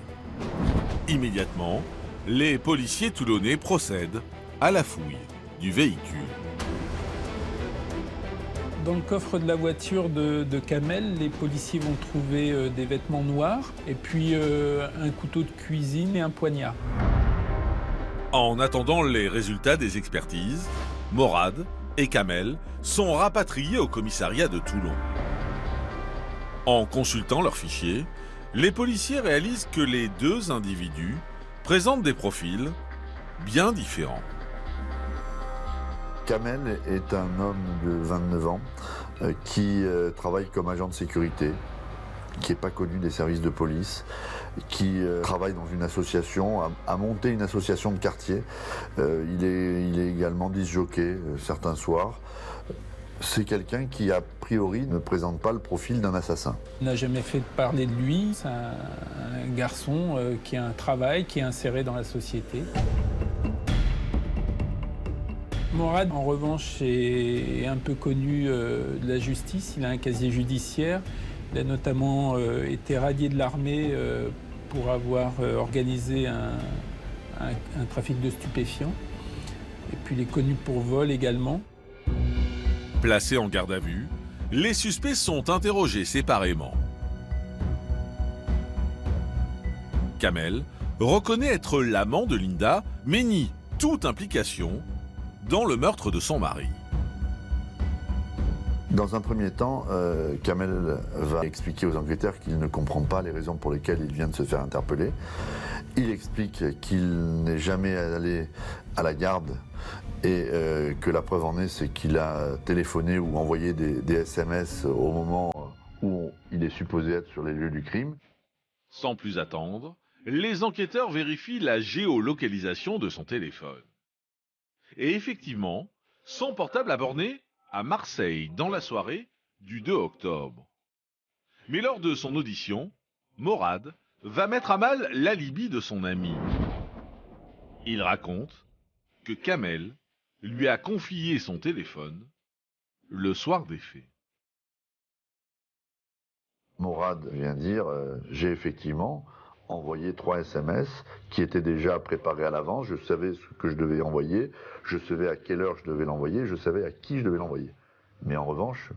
Immédiatement, les policiers toulonnais procèdent à la fouille du véhicule.
Dans le coffre de la voiture de Kamel, les policiers vont trouver des vêtements noirs et puis un couteau de cuisine et un poignard.
En attendant les résultats des expertises, Morad et Kamel sont rapatriés au commissariat de Toulon. En consultant leurs fichiers, les policiers réalisent que les deux individus présentent des profils bien différents.
Kamel est un homme de 29 ans qui travaille comme agent de sécurité, qui n'est pas connu des services de police, qui travaille dans une association, a monté une association de quartier. Il est également disc-jockey certains soirs. C'est quelqu'un qui, a priori, ne présente pas le profil d'un assassin.
On n'a jamais fait parler de lui. C'est un garçon qui a un travail, qui est inséré dans la société. Morad, en revanche, est un peu connu de la justice. Il a un casier judiciaire. Il a notamment été radié de l'armée pour avoir organisé un trafic de stupéfiants. Et puis il est connu pour vol également.
Placés en garde à vue, les suspects sont interrogés séparément. Kamel reconnaît être l'amant de Linda, mais nie toute implication dans le meurtre de son mari.
Dans un premier temps, Kamel va expliquer aux enquêteurs qu'il ne comprend pas les raisons pour lesquelles il vient de se faire interpeller. Il explique qu'il n'est jamais allé à la garde et que la preuve en est, c'est qu'il a téléphoné ou envoyé des SMS au moment où il est supposé être sur les lieux du crime.
Sans plus attendre, les enquêteurs vérifient la géolocalisation de son téléphone. Et effectivement, son portable a borné à Marseille dans la soirée du 2 octobre. Mais lors de son audition, Morad va mettre à mal l'alibi de son ami. Il raconte que Kamel lui a confié son téléphone le soir des faits.
Morad vient dire j'ai effectivement envoyé 3 SMS qui étaient déjà préparés à l'avance. Je savais ce que je devais envoyer, je savais à quelle heure je devais l'envoyer, je savais à qui je devais l'envoyer. Mais en revanche,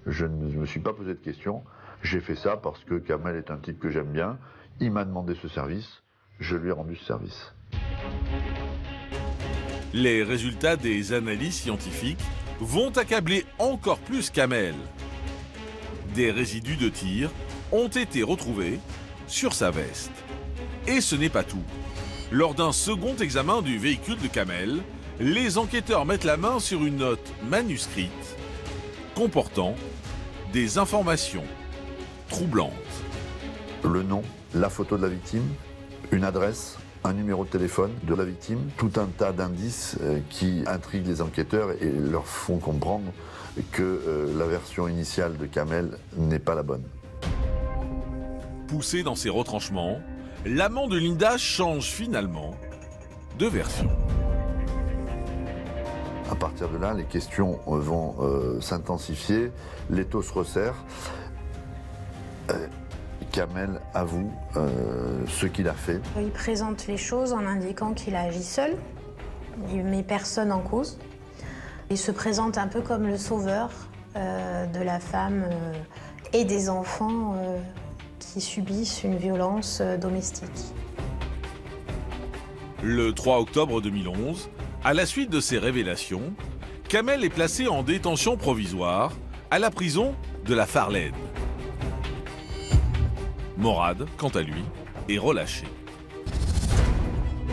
je ne me suis pas posé de questions. J'ai fait ça parce que Kamel est un type que j'aime bien. Il m'a demandé ce service, je lui ai rendu ce service.
Les résultats des analyses scientifiques vont accabler encore plus Kamel. Des résidus de tir ont été retrouvés sur sa veste. Et ce n'est pas tout. Lors d'un second examen du véhicule de Kamel, les enquêteurs mettent la main sur une note manuscrite comportant des informations troublantes.
Le nom, la photo de la victime, une adresse un numéro de téléphone de la victime, tout un tas d'indices qui intriguent les enquêteurs et leur font comprendre que la version initiale de Kamel n'est pas la bonne.
Poussé dans ses retranchements, l'amant de Linda change finalement de version.
À partir de là, les questions vont s'intensifier, l'étau se resserre. Kamel avoue ce qu'il a fait.
Il présente les choses en indiquant qu'il a agi seul, il ne met personne en cause. Il se présente un peu comme le sauveur de la femme et des enfants qui subissent une violence domestique.
Le 3 octobre 2011, à la suite de ces révélations, Kamel est placé en détention provisoire à la prison de la Farlène. Morad, quant à lui, est relâché.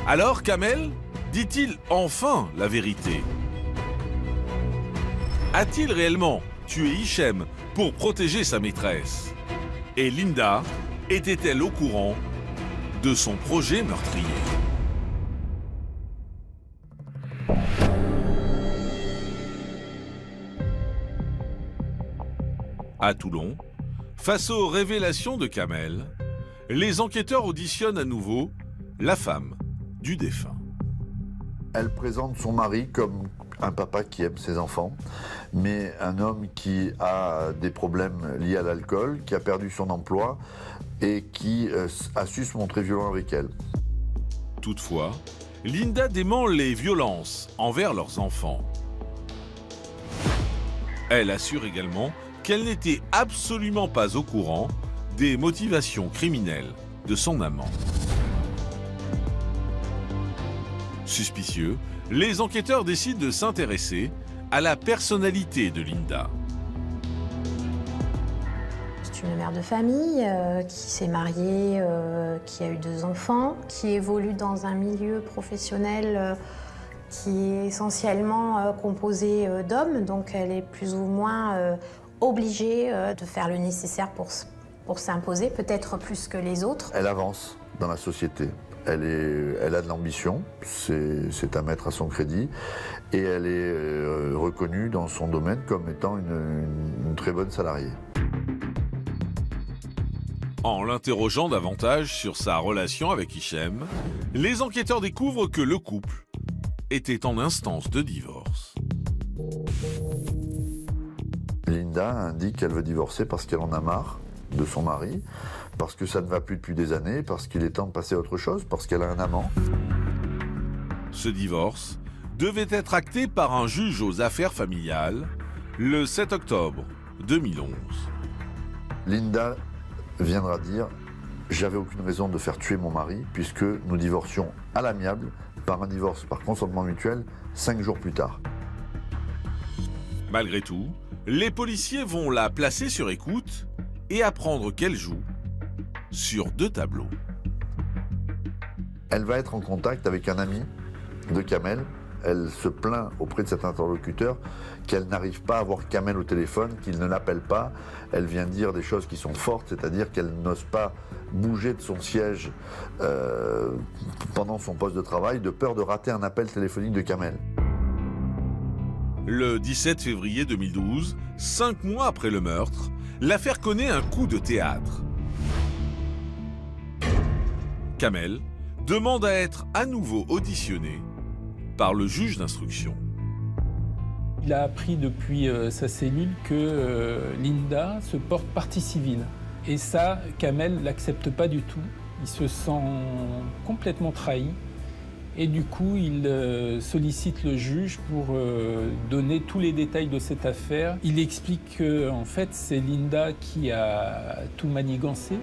Alors Kamel dit-il enfin la vérité? A-t-il réellement tué Hichem pour protéger sa maîtresse? Et Linda était-elle au courant de son projet meurtrier? À Toulon, face aux révélations de Kamel, les enquêteurs auditionnent à nouveau la femme du défunt.
Elle présente son mari comme un papa qui aime ses enfants, mais un homme qui a des problèmes liés à l'alcool, qui a perdu son emploi et qui a su se montrer violent avec elle.
Toutefois, Linda dément les violences envers leurs enfants. Elle assure également qu'elle n'était absolument pas au courant des motivations criminelles de son amant. Suspicieux, les enquêteurs décident de s'intéresser à la personnalité de Linda.
C'est une mère de famille qui s'est mariée, qui a eu 2 enfants, qui évolue dans un milieu professionnel qui est essentiellement composé d'hommes, donc elle est plus ou moins obligée de faire le nécessaire pour s'imposer, peut-être plus que les autres.
Elle avance dans la société. Elle a de l'ambition, c'est à mettre à son crédit, et elle est reconnue dans son domaine comme étant une très bonne salariée.
En l'interrogeant davantage sur sa relation avec Hichem, les enquêteurs découvrent que le couple était en instance de divorce.
Linda indique qu'elle veut divorcer parce qu'elle en a marre de son mari, parce que ça ne va plus depuis des années, parce qu'il est temps de passer à autre chose, parce qu'elle a un amant.
Ce divorce devait être acté par un juge aux affaires familiales le 7 octobre 2011.
Linda viendra dire « J'avais aucune raison de faire tuer mon mari puisque nous divorcions à l'amiable par un divorce par consentement mutuel 5 jours plus tard. »
Malgré tout, les policiers vont la placer sur écoute et apprendre qu'elle joue sur 2 tableaux.
Elle va être en contact avec un ami de Kamel. Elle se plaint auprès de cet interlocuteur qu'elle n'arrive pas à voir Kamel au téléphone, qu'il ne l'appelle pas. Elle vient dire des choses qui sont fortes, c'est-à-dire qu'elle n'ose pas bouger de son siège pendant son poste de travail, de peur de rater un appel téléphonique de Kamel.
Le 17 février 2012, 5 mois après le meurtre, l'affaire connaît un coup de théâtre. Kamel demande à être à nouveau auditionné par le juge d'instruction.
Il a appris depuis sa cellule que Linda se porte partie civile. Et ça, Kamel l'accepte pas du tout. Il se sent complètement trahi. Et du coup, il sollicite le juge pour donner tous les détails de cette affaire. Il explique que, en fait, c'est Linda qui a tout manigancé.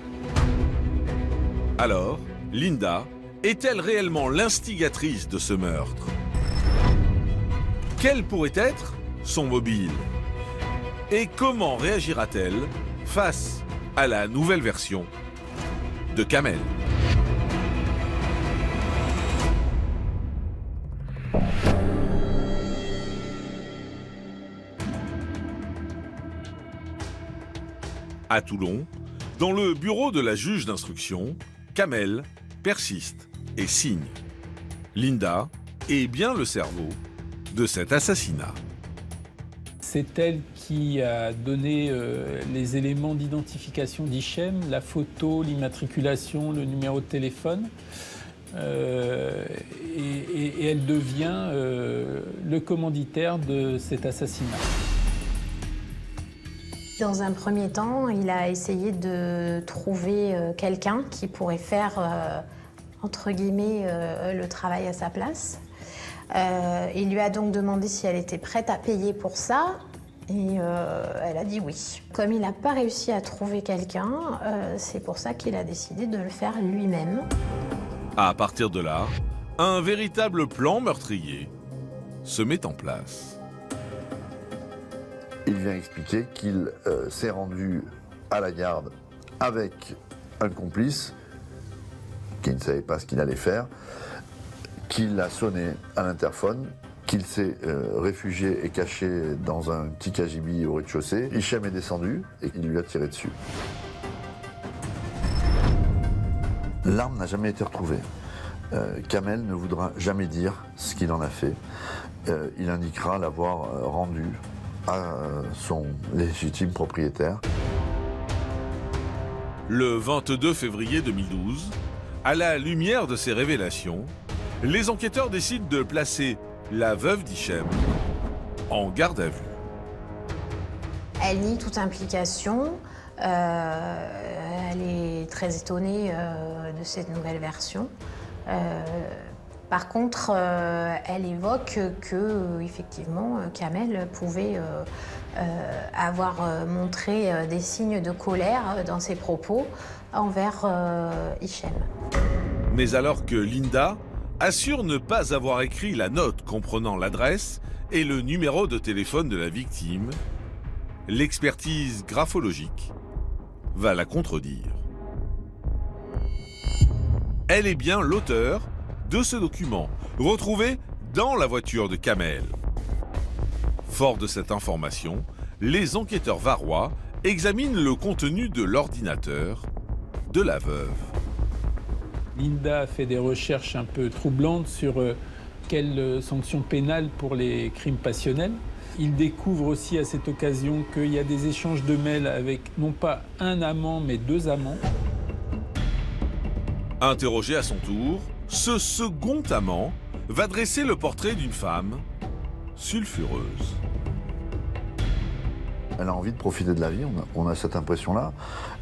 Alors, Linda est-elle réellement l'instigatrice de ce meurtre? Quel pourrait être son mobile? Et comment réagira-t-elle face à la nouvelle version de Kamel? À Toulon, dans le bureau de la juge d'instruction, Kamel persiste et signe. Linda est bien le cerveau de cet assassinat.
C'est elle qui a donné les éléments d'identification d'Hichem, la photo, l'immatriculation, le numéro de téléphone. Et elle devient le commanditaire de cet assassinat.
Dans un premier temps, il a essayé de trouver quelqu'un qui pourrait faire, entre guillemets, le travail à sa place. Il lui a donc demandé si elle était prête à payer pour ça, et elle a dit oui. Comme il n'a pas réussi à trouver quelqu'un, c'est pour ça qu'il a décidé de le faire lui-même.
À partir de là, un véritable plan meurtrier se met en place.
Il vient expliquer qu'il s'est rendu à la garde avec un complice qui ne savait pas ce qu'il allait faire, qu'il a sonné à l'interphone, qu'il s'est réfugié et caché dans un petit cagibi au rez-de-chaussée. Hichem est descendu et il lui a tiré dessus. L'arme n'a jamais été retrouvée. Kamel ne voudra jamais dire ce qu'il en a fait. Il indiquera l'avoir rendu à son légitime propriétaire.
Le 22 février 2012, à la lumière de ces révélations, les enquêteurs décident de placer la veuve d'Hichem en garde à vue.
Elle nie toute implication. Elle est très étonnée de cette nouvelle version. Par contre, elle évoque que, effectivement, Kamel pouvait avoir montré des signes de colère dans ses propos envers Hichem.
Mais alors que Linda assure ne pas avoir écrit la note comprenant l'adresse et le numéro de téléphone de la victime, l'expertise graphologique va la contredire. Elle est bien l'auteur de ce document, retrouvé dans la voiture de Kamel. Fort de cette information, les enquêteurs varois examinent le contenu de l'ordinateur de la veuve.
Linda a fait des recherches un peu troublantes sur quelles sanctions pénales pour les crimes passionnels. Il découvre aussi à cette occasion qu'il y a des échanges de mails avec non pas un amant mais 2 amants.
Interrogé à son tour, ce second amant va dresser le portrait d'une femme sulfureuse.
Elle a envie de profiter de la vie, on a cette impression-là.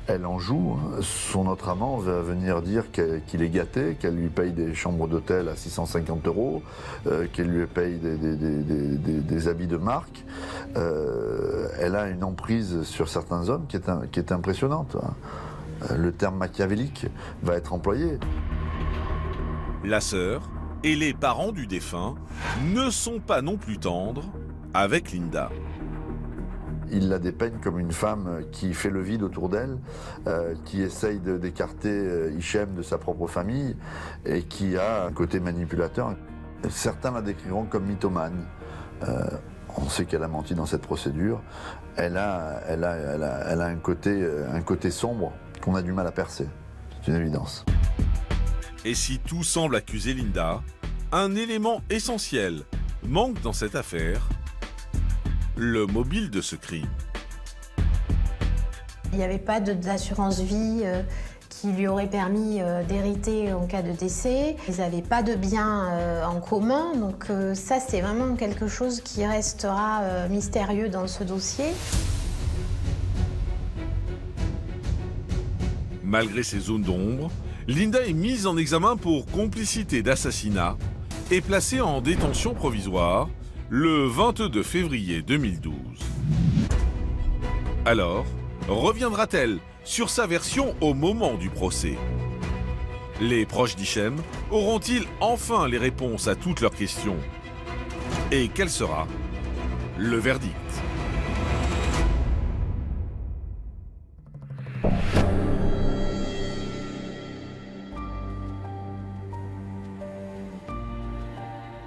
Elle en joue. Son autre amant va venir dire qu'il est gâté, qu'elle lui paye des chambres d'hôtel à 650 €, qu'elle lui paye des habits de marque. Elle a une emprise sur certains hommes qui est impressionnante. Le terme machiavélique va être employé.
La sœur et les parents du défunt ne sont pas non plus tendres avec Linda.
Il la dépeigne comme une femme qui fait le vide autour d'elle, qui essaye d'écarter Hichem de sa propre famille et qui a un côté manipulateur. Certains la décriront comme mythomane. On sait qu'elle a menti dans cette procédure. Elle a un côté sombre qu'on a du mal à percer. C'est une évidence.
Et si tout semble accuser Linda, un élément essentiel manque dans cette affaire, le mobile de ce crime.
Il n'y avait pas d'assurance vie qui lui aurait permis d'hériter en cas de décès. Ils n'avaient pas de biens en commun, donc ça c'est vraiment quelque chose qui restera mystérieux dans ce dossier.
Malgré ces zones d'ombre, Linda est mise en examen pour complicité d'assassinat et placée en détention provisoire le 22 février 2012. Alors, reviendra-t-elle sur sa version au moment du procès? Les proches d'Hichem auront-ils enfin les réponses à toutes leurs questions? Et quel sera le verdict?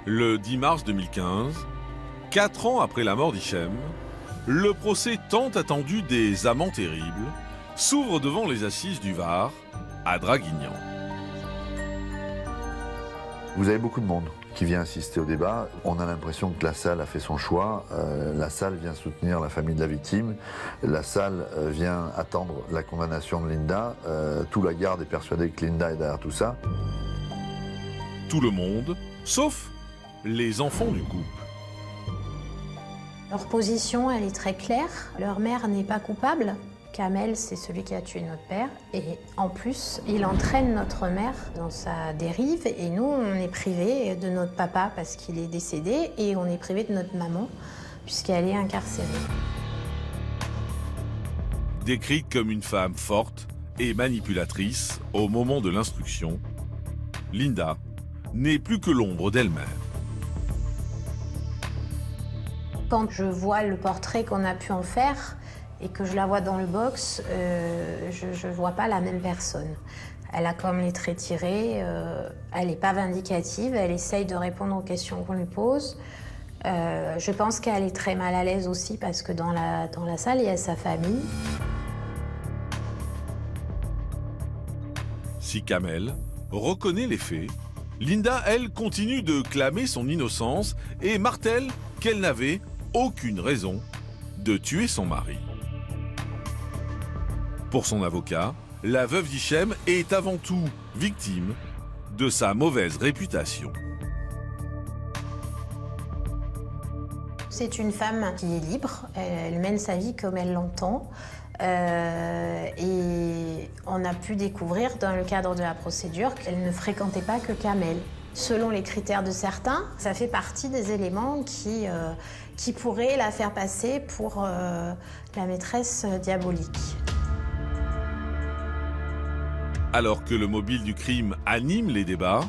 Le 10 mars 2015, 4 ans après la mort d'Hichem, le procès tant attendu des amants terribles s'ouvre devant les assises du Var, à Draguignan.
Vous avez beaucoup de monde qui vient assister au débat. On a l'impression que la salle a fait son choix. La salle vient soutenir la famille de la victime. La salle vient attendre la condamnation de Linda. Tout la garde est persuadé que Linda est derrière tout ça.
Tout le monde, sauf les enfants du couple.
Leur position, elle est très claire. Leur mère n'est pas coupable. Kamel, c'est celui qui a tué notre père. Et en plus, il entraîne notre mère dans sa dérive. Et nous, on est privés de notre papa parce qu'il est décédé. Et on est privés de notre maman puisqu'elle est incarcérée.
Décrite comme une femme forte et manipulatrice au moment de l'instruction, Linda n'est plus que l'ombre d'elle-même.
Quand je vois le portrait qu'on a pu en faire et que je la vois dans le box, je ne vois pas la même personne. Elle a comme les traits tirés, elle n'est pas vindicative, elle essaye de répondre aux questions qu'on lui pose. Je pense qu'elle est très mal à l'aise aussi parce que dans la salle, il y a sa famille.
Si Kamel reconnaît les faits, Linda, elle, continue de clamer son innocence et martèle qu'elle n'avait aucune raison de tuer son mari. Pour son avocat, la veuve d'Hichem est avant tout victime de sa mauvaise réputation.
C'est une femme qui est libre, elle mène sa vie comme elle l'entend. Et on a pu découvrir dans le cadre de la procédure qu'elle ne fréquentait pas que Kamel. Selon les critères de certains, ça fait partie des éléments qui pourraient la faire passer pour la maîtresse diabolique.
Alors que le mobile du crime anime les débats,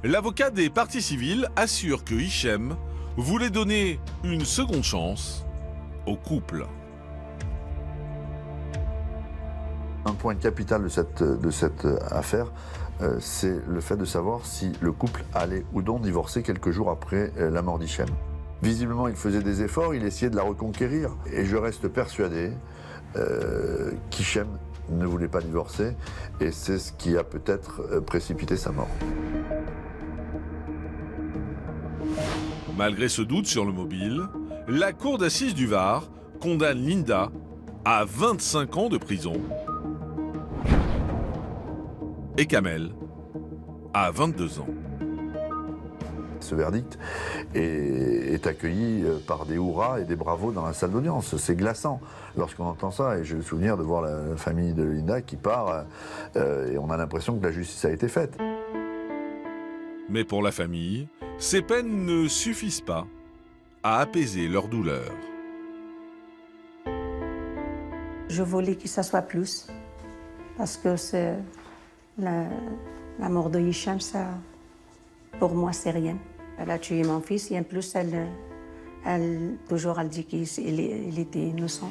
l'avocat des parties civiles assure que Hichem voulait donner une seconde chance au couple.
Un point capital de cette affaire, c'est le fait de savoir si le couple allait ou non divorcer quelques jours après la mort d'Hichem. Visiblement, il faisait des efforts, il essayait de la reconquérir. Et je reste persuadé qu'Hichem ne voulait pas divorcer, et c'est ce qui a peut-être précipité sa mort.
Malgré ce doute sur le mobile, la cour d'assises du Var condamne Linda à 25 ans de prison et Kamel à 22 ans.
Ce verdict est accueilli par des hurrahs et des bravos dans la salle d'audience. C'est glaçant lorsqu'on entend ça, et j'ai le souvenir de voir la famille de Linda qui part et on a l'impression que la justice a été faite.
Mais pour la famille, ces peines ne suffisent pas à apaiser leur douleur.
Je voulais que ça soit plus, parce que c'est la mort de Hichem, ça, pour moi, c'est rien. Elle a tué mon fils et en plus, elle dit qu'il était innocent.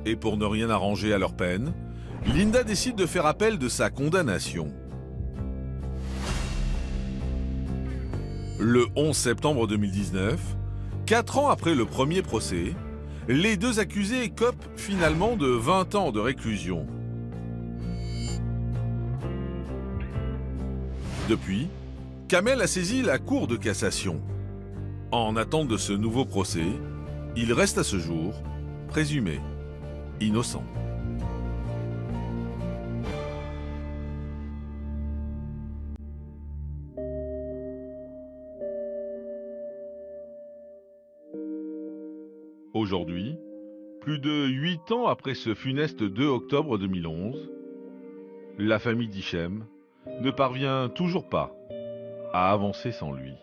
Et pour ne rien arranger à leur peine, Linda décide de faire appel de sa condamnation. Le 11 septembre 2019, 4 ans après le premier procès, les deux accusés écopent finalement de 20 ans de réclusion. Depuis, Kamel a saisi la Cour de cassation. En attente de ce nouveau procès, il reste à ce jour présumé innocent. Aujourd'hui, plus de 8 ans après ce funeste 2 octobre 2011, la famille d'Hichem ne parvient toujours pas à avancer sans lui.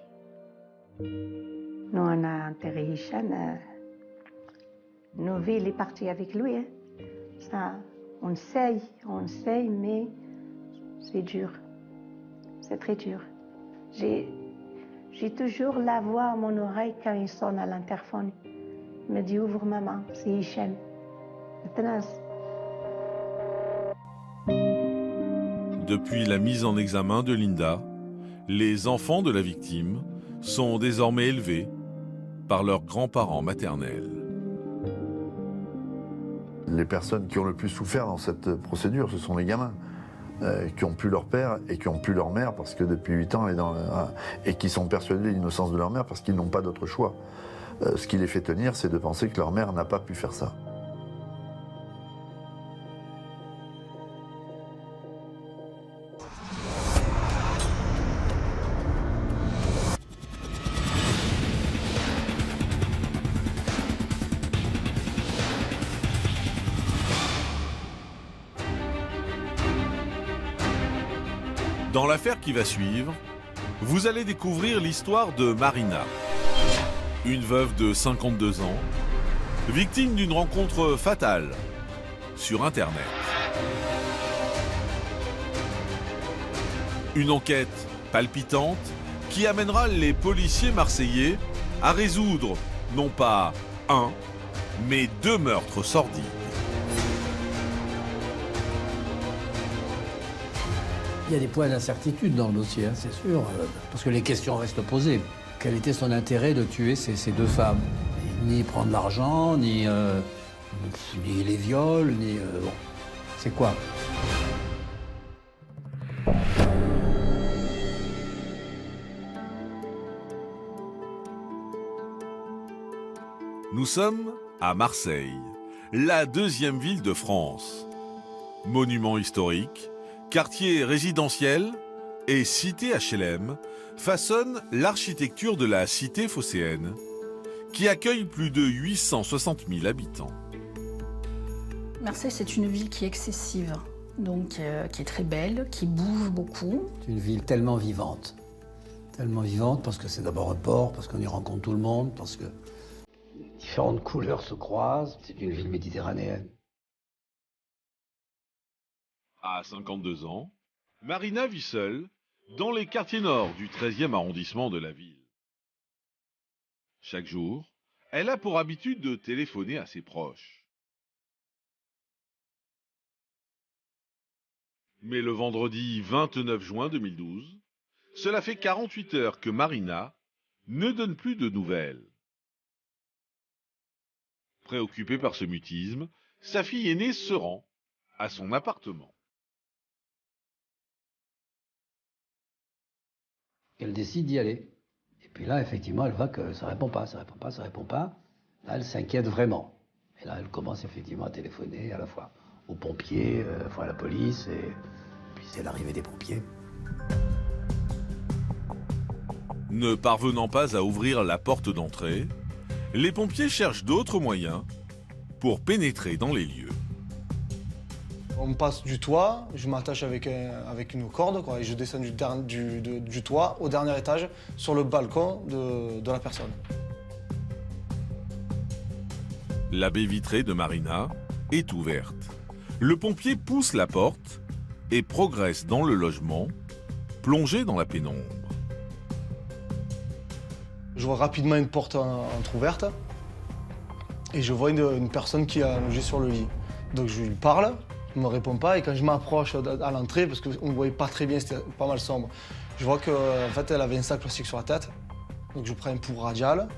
Nous, on a enterré Hichem. Nos vies, il est parti avec lui. Hein. Ça, on essaye, mais c'est dur. C'est très dur. J'ai toujours la voix à mon oreille quand il sonne à l'interphone. Il me dit, ouvre maman, c'est Hichem. C'est tenace.
Depuis la mise en examen de Linda, les enfants de la victime sont désormais élevés par leurs grands-parents maternels.
Les personnes qui ont le plus souffert dans cette procédure, ce sont les gamins. qui ont pu leur père et qui ont pu leur mère, parce que depuis 8 ans, et qui sont persuadés de l'innocence de leur mère parce qu'ils n'ont pas d'autre choix. Ce qui les fait tenir, c'est de penser que leur mère n'a pas pu faire ça.
Dans l'affaire qui va suivre, vous allez découvrir l'histoire de Marina, une veuve de 52 ans, victime d'une rencontre fatale sur Internet. Une enquête palpitante qui amènera les policiers marseillais à résoudre non pas un, mais 2 meurtres sordides.
Il y a des points d'incertitude dans le dossier, hein, c'est sûr, parce que les questions restent posées. Quel était son intérêt de tuer ces 2 femmes? Ni prendre l'argent, ni les viols, ni... bon, c'est quoi?
Nous sommes à Marseille, la 2e ville de France. Monument historique, quartier résidentiel et cité HLM façonnent l'architecture de la cité phocéenne, qui accueille plus de 860 000 habitants.
Marseille, c'est une ville qui est excessive, donc qui est très belle, qui bouge beaucoup.
C'est une ville tellement vivante parce que c'est d'abord un port, parce qu'on y rencontre tout le monde, parce que différentes couleurs se croisent. C'est une ville méditerranéenne.
À 52 ans, Marina vit seule dans les quartiers nord du 13e arrondissement de la ville. Chaque jour, elle a pour habitude de téléphoner à ses proches. Mais le vendredi 29 juin 2012, cela fait 48 heures que Marina ne donne plus de nouvelles. Préoccupée par ce mutisme, sa fille aînée se rend à son appartement.
Elle décide d'y aller. Et puis là, effectivement, elle voit que ça répond pas. Là, elle s'inquiète vraiment. Et là, elle commence effectivement à téléphoner à la fois aux pompiers, à la police, et puis c'est l'arrivée des pompiers.
Ne parvenant pas à ouvrir la porte d'entrée, les pompiers cherchent d'autres moyens pour pénétrer dans les lieux.
On me passe du toit, je m'attache avec une corde quoi, et je descends du toit au dernier étage sur le balcon de la personne.
La baie vitrée de Marina est ouverte. Le pompier pousse la porte et progresse dans le logement, plongé dans la pénombre.
Je vois rapidement une porte entrouverte et je vois une personne qui est allongée sur le lit. Donc je lui parle. Il ne me répond pas et quand je m'approche à l'entrée, parce qu'on ne voyait pas très bien, c'était pas mal sombre, je vois qu'en fait, elle avait un sac plastique sur la tête. Donc je prends un pouls radial,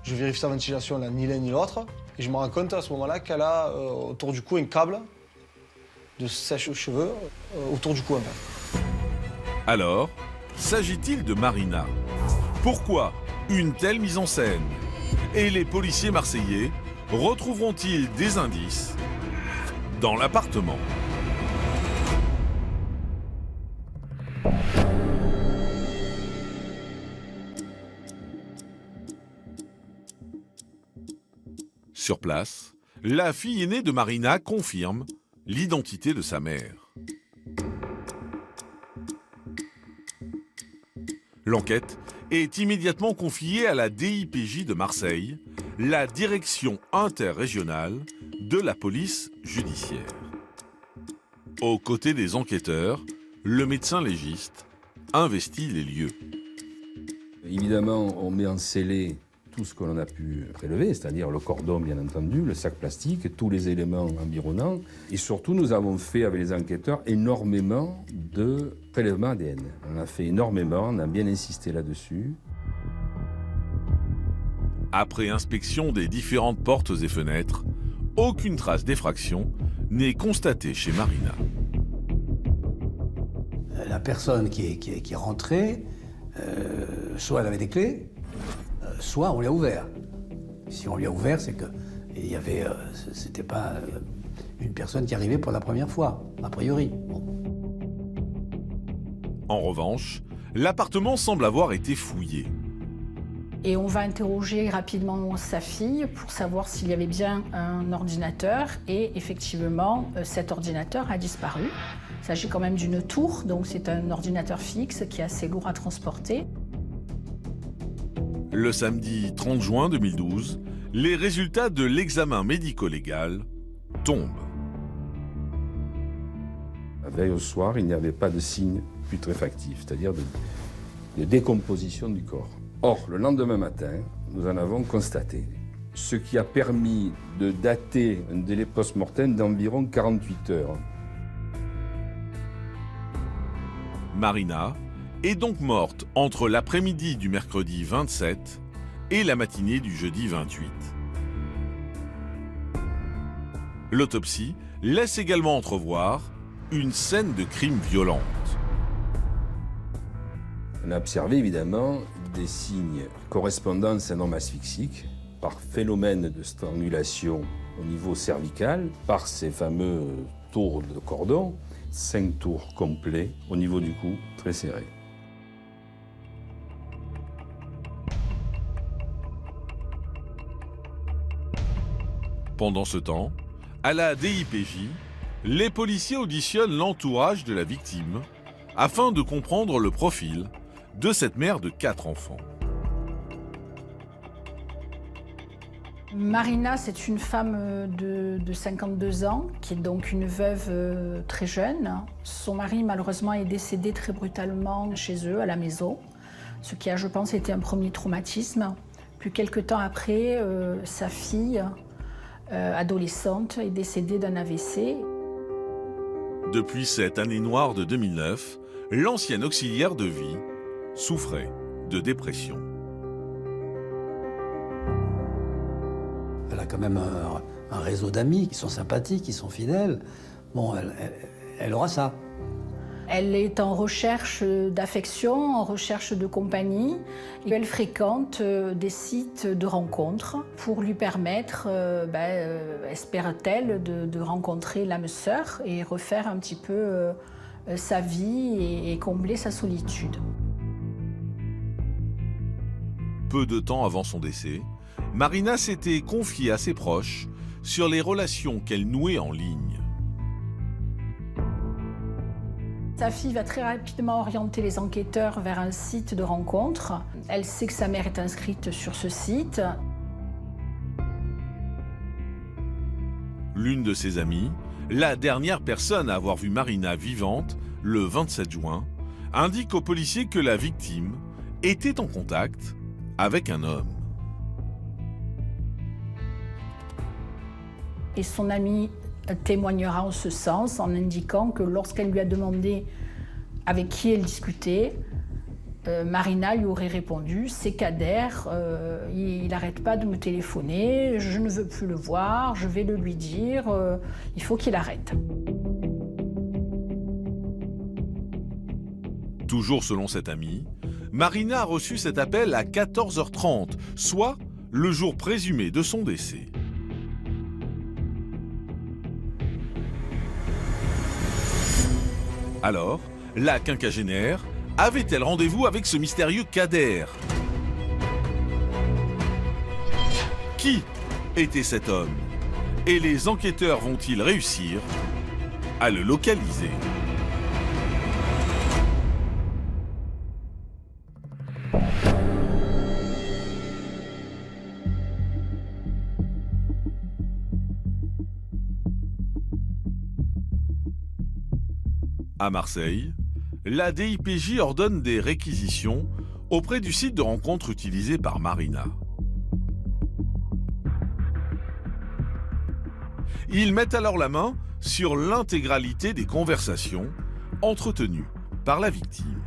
je vérifie sa ventilation, elle n'a ni l'un ni l'autre, et je me rends compte à ce moment-là qu'elle a autour du cou un câble de sèche-cheveux autour du cou en fait.
Alors, s'agit-il de Marina? Pourquoi une telle mise en scène? Et les policiers marseillais retrouveront-ils des indices dans l'appartement? Sur place, la fille aînée de Marina confirme l'identité de sa mère. L'enquête est immédiatement confiée à la DIPJ de Marseille, la direction interrégionale de la police judiciaire. Aux côtés des enquêteurs, le médecin légiste investit les lieux.
Évidemment, on met en scellé tout ce que l'on a pu prélever, c'est-à-dire le cordon, bien entendu, le sac plastique, tous les éléments environnants. Et surtout, nous avons fait, avec les enquêteurs, énormément de prélèvements ADN. On a fait énormément, on a bien insisté là-dessus.
Après inspection des différentes portes et fenêtres, aucune trace d'effraction n'est constatée chez Marina.
la personne qui est rentrée, soit elle avait des clés, soit on lui a ouvert. Si on lui a ouvert, c'est que c'était pas une personne qui arrivait pour la première fois, a priori. Bon.
En revanche, l'appartement semble avoir été fouillé.
Et on va interroger rapidement sa fille pour savoir s'il y avait bien un ordinateur. Et effectivement, cet ordinateur a disparu. Il s'agit quand même d'une tour, donc c'est un ordinateur fixe qui est assez lourd à transporter.
Le samedi 30 juin 2012, les résultats de l'examen médico-légal tombent.
La veille au soir, il n'y avait pas de signe putréfactif, c'est-à-dire de décomposition du corps. Or, le lendemain matin, nous en avons constaté, ce qui a permis de dater un délai post-mortem d'environ 48 heures.
Marina est donc morte entre l'après-midi du mercredi 27 et la matinée du jeudi 28. L'autopsie laisse également entrevoir une scène de crime violente.
On a observé évidemment des signes correspondant à un syndrome asphyxique par phénomène de strangulation au niveau cervical, par ces fameux tours de cordon, 5 tours complets au niveau du cou, très serré.
Pendant ce temps, à la DIPJ, les policiers auditionnent l'entourage de la victime afin de comprendre le profil de cette mère de 4 enfants.
Marina, c'est une femme de 52 ans, qui est donc une veuve très jeune. Son mari, malheureusement, est décédé très brutalement chez eux, à la maison, ce qui a, je pense, été un premier traumatisme. Puis quelques temps après, sa fille, adolescente, est décédée d'un AVC.
Depuis cette année noire de 2009, l'ancienne auxiliaire de vie souffrait de dépression.
Elle a quand même un réseau d'amis qui sont sympathiques, qui sont fidèles. Bon, elle aura ça.
Elle est en recherche d'affection, en recherche de compagnie. Et elle fréquente des sites de rencontres pour lui permettre, espère-t-elle, de rencontrer l'âme sœur et refaire un petit peu sa vie et combler sa solitude.
Peu de temps avant son décès, Marina s'était confiée à ses proches sur les relations qu'elle nouait en ligne.
Sa fille va très rapidement orienter les enquêteurs vers un site de rencontre. Elle sait que sa mère est inscrite sur ce site.
L'une de ses amies, la dernière personne à avoir vu Marina vivante, le 27 juin, indique aux policiers que la victime était en contact avec un homme.
Et son amie témoignera en ce sens en indiquant que lorsqu'elle lui a demandé avec qui elle discutait, Marina lui aurait répondu « C'est Kader, il n'arrête pas de me téléphoner, je ne veux plus le voir, je vais le lui dire, il faut qu'il arrête. »
Toujours selon cette amie, Marina a reçu cet appel à 14h30, soit le jour présumé de son décès. Alors, la quinquagénaire avait-elle rendez-vous avec ce mystérieux Kader? Qui était cet homme? Et les enquêteurs vont-ils réussir à le localiser? À Marseille, la DIPJ ordonne des réquisitions auprès du site de rencontre utilisé par Marina. Ils mettent alors la main sur l'intégralité des conversations entretenues par la victime.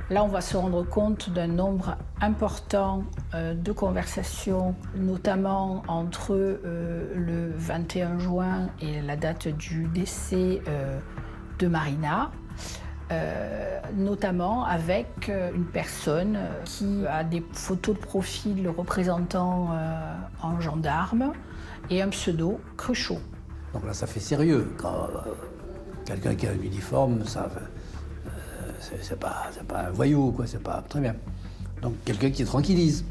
Là, on va se rendre compte d'un nombre important de conversations, notamment entre le 21 juin et la date du décès de Marina, notamment avec une personne qui a des photos de profil le représentant en gendarme et un pseudo Cruchot.
Donc là, ça fait sérieux. Quand quelqu'un qui a un uniforme, ça, c'est pas un voyou, quoi. C'est pas très bien. Donc quelqu'un qui tranquillise.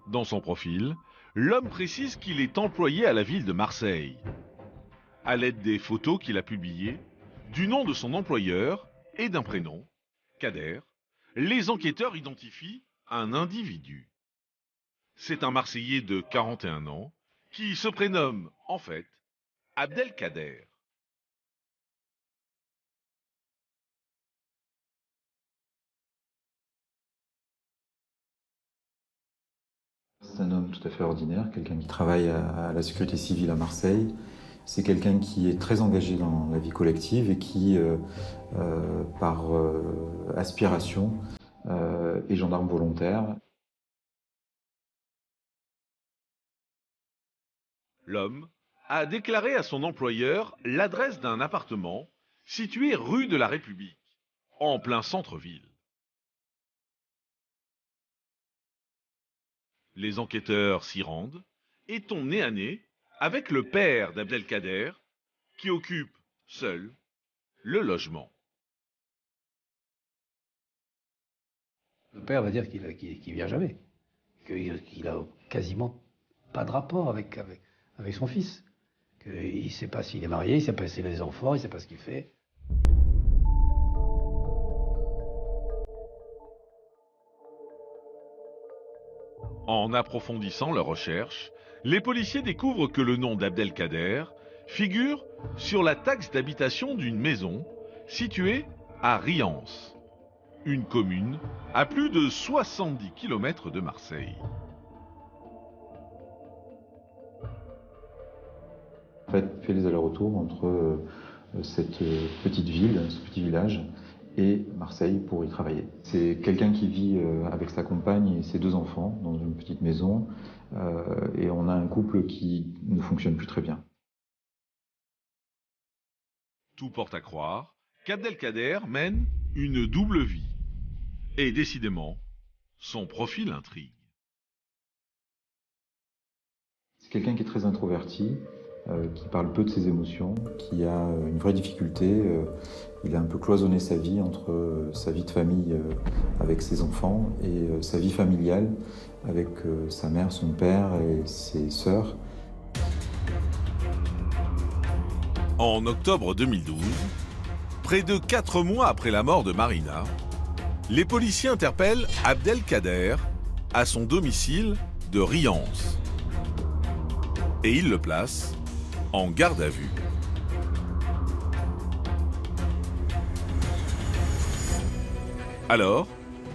Dans son profil, l'homme précise qu'il est employé à la ville de Marseille. À l'aide des photos qu'il a publiées, du nom de son employeur et d'un prénom, Kader, les enquêteurs identifient un individu. C'est un Marseillais de 41 ans qui se prénomme, en fait, Abdelkader.
C'est un homme tout à fait ordinaire, quelqu'un qui travaille à la sécurité civile à Marseille. C'est quelqu'un qui est très engagé dans la vie collective et qui, par aspiration, est gendarme volontaire.
L'homme a déclaré à son employeur l'adresse d'un appartement situé rue de la République, en plein centre-ville. Les enquêteurs s'y rendent et tombent nez à nez avec le père d'Abdelkader, qui occupe, seul, le logement.
Le père va dire qu'il ne vient jamais, qu'il a quasiment pas de rapport avec son fils. Il ne sait pas s'il est marié, il ne sait pas s'il a des enfants, il ne sait pas ce qu'il fait.
En approfondissant leurs recherches, les policiers découvrent que le nom d'Abdelkader figure sur la taxe d'habitation d'une maison située à Riance, une commune à plus de 70 km de Marseille.
En fait, il fait les allers-retours entre cette petite ville, ce petit village, et Marseille pour y travailler. C'est quelqu'un qui vit avec sa compagne et ses 2 enfants dans une petite maison, et on a un couple qui ne fonctionne plus très bien.
Tout porte à croire qu'Abdelkader mène une double vie. Et décidément, son profil intrigue.
C'est quelqu'un qui est très introverti, qui parle peu de ses émotions, qui a une vraie difficulté. Il a un peu cloisonné sa vie entre sa vie de famille avec ses enfants et sa vie familiale avec sa mère, son père et ses sœurs.
En octobre 2012, près de 4 mois après la mort de Marina, les policiers interpellent Abdelkader à son domicile de Riance. Et ils le placent en garde à vue. Alors,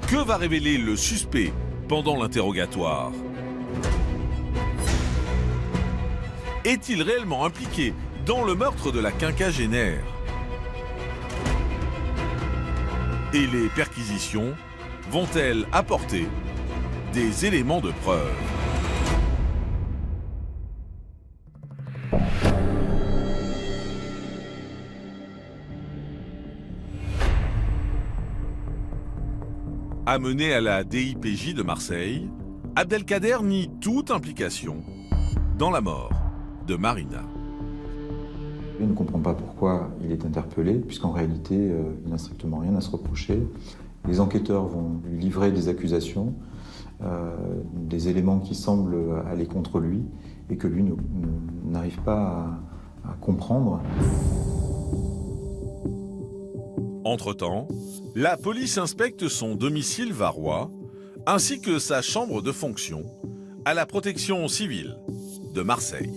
que va révéler le suspect pendant l'interrogatoire? Est-il réellement impliqué dans le meurtre de la quinquagénaire? Et les perquisitions vont-elles apporter des éléments de preuve? Amené à la DIPJ de Marseille, Abdelkader nie toute implication dans la mort de Marina.
Il ne comprend pas pourquoi il est interpellé, puisqu'en réalité, il n'a strictement rien à se reprocher. Les enquêteurs vont lui livrer des accusations, des éléments qui semblent aller contre lui et que lui n'arrive pas à comprendre.
Entre-temps, la police inspecte son domicile varois ainsi que sa chambre de fonction à la protection civile de Marseille.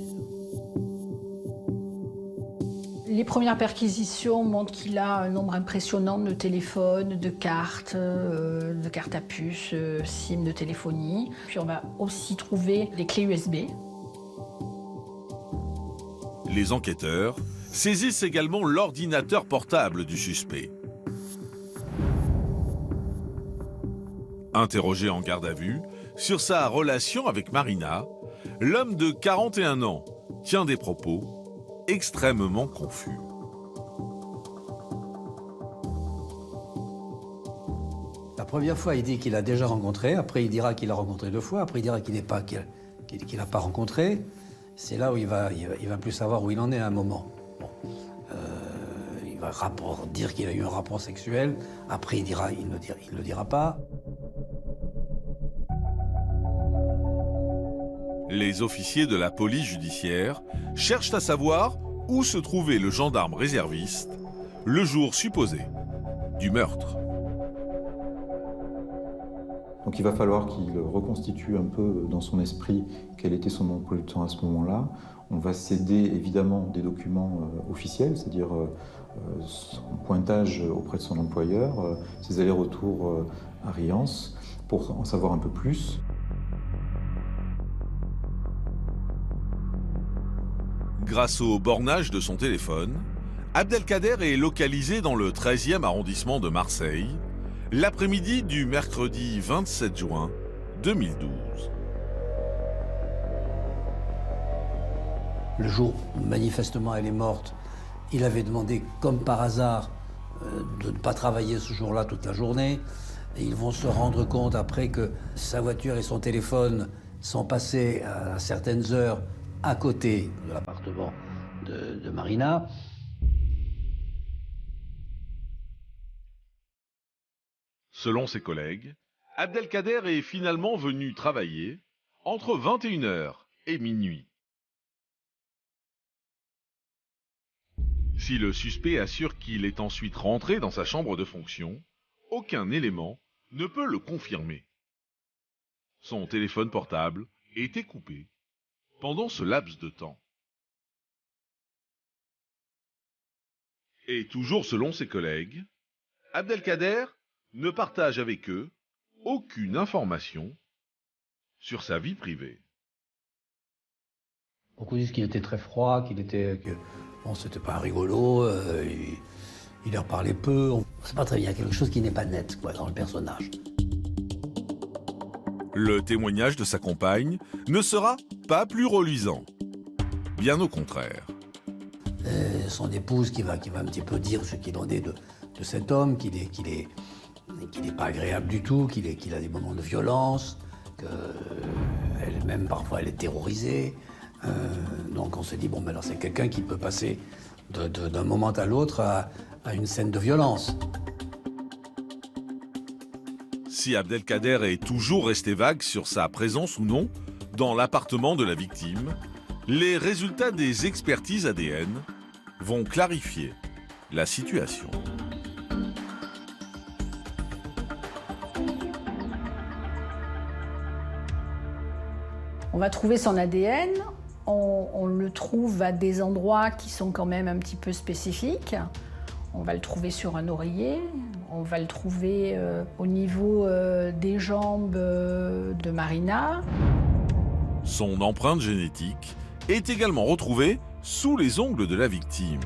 Les premières perquisitions montrent qu'il a un nombre impressionnant de téléphones, de cartes à puce, SIM de téléphonie. Puis on va aussi trouver des clés USB.
Les enquêteurs saisissent également l'ordinateur portable du suspect. Interrogé en garde à vue, sur sa relation avec Marina, l'homme de 41 ans tient des propos extrêmement confus.
La première fois, il dit qu'il a déjà rencontré, après il dira qu'il a rencontré 2 fois, après il dira qu'il n'a pas rencontré. C'est là où il va plus savoir où il en est à un moment. Bon. Il va dire qu'il a eu un rapport sexuel, après il ne le dira pas.
Les officiers de la police judiciaire cherchent à savoir où se trouvait le gendarme réserviste le jour supposé du meurtre.
Donc il va falloir qu'il reconstitue un peu dans son esprit quel était son emploi du temps à ce moment-là. On va céder évidemment des documents officiels, c'est-à-dire son pointage auprès de son employeur, ses allers-retours à Riance, pour en savoir un peu plus.
Grâce au bornage de son téléphone, Abdelkader est localisé dans le 13e arrondissement de Marseille, l'après-midi du mercredi 27 juin 2012.
Le jour où manifestement elle est morte, il avait demandé, comme par hasard, de ne pas travailler ce jour-là toute la journée. Et ils vont se rendre compte après que sa voiture et son téléphone sont passés à certaines heures à côté de l'appartement de Marina.
Selon ses collègues, Abdelkader est finalement venu travailler entre 21h et minuit. Si le suspect assure qu'il est ensuite rentré dans sa chambre de fonction, aucun élément ne peut le confirmer. Son téléphone portable était coupé pendant ce laps de temps. Et toujours selon ses collègues, Abdelkader ne partage avec eux aucune information sur sa vie privée.
Beaucoup disent qu'il était très froid, bon, c'était pas un rigolo, il leur parlait peu. C'est pas très bien, quelque chose qui n'est pas net dans le personnage.
Le témoignage de sa compagne ne sera pas plus reluisant. Bien au contraire.
Son épouse qui va un petit peu dire ce qu'il en est de cet homme, qu'il est pas agréable du tout, qu'il a des moments de violence, qu'elle-même parfois elle est terrorisée. Donc on se dit, bon, ben alors c'est quelqu'un qui peut passer d'un moment à l'autre à une scène de violence.
Si Abdelkader est toujours resté vague sur sa présence ou non dans l'appartement de la victime, les résultats des expertises ADN vont clarifier la situation.
On va trouver son ADN, on le trouve à des endroits qui sont quand même un petit peu spécifiques. On va le trouver sur un oreiller, on va le trouver au niveau des jambes de Marina.
Son empreinte génétique est également retrouvée sous les ongles de la victime.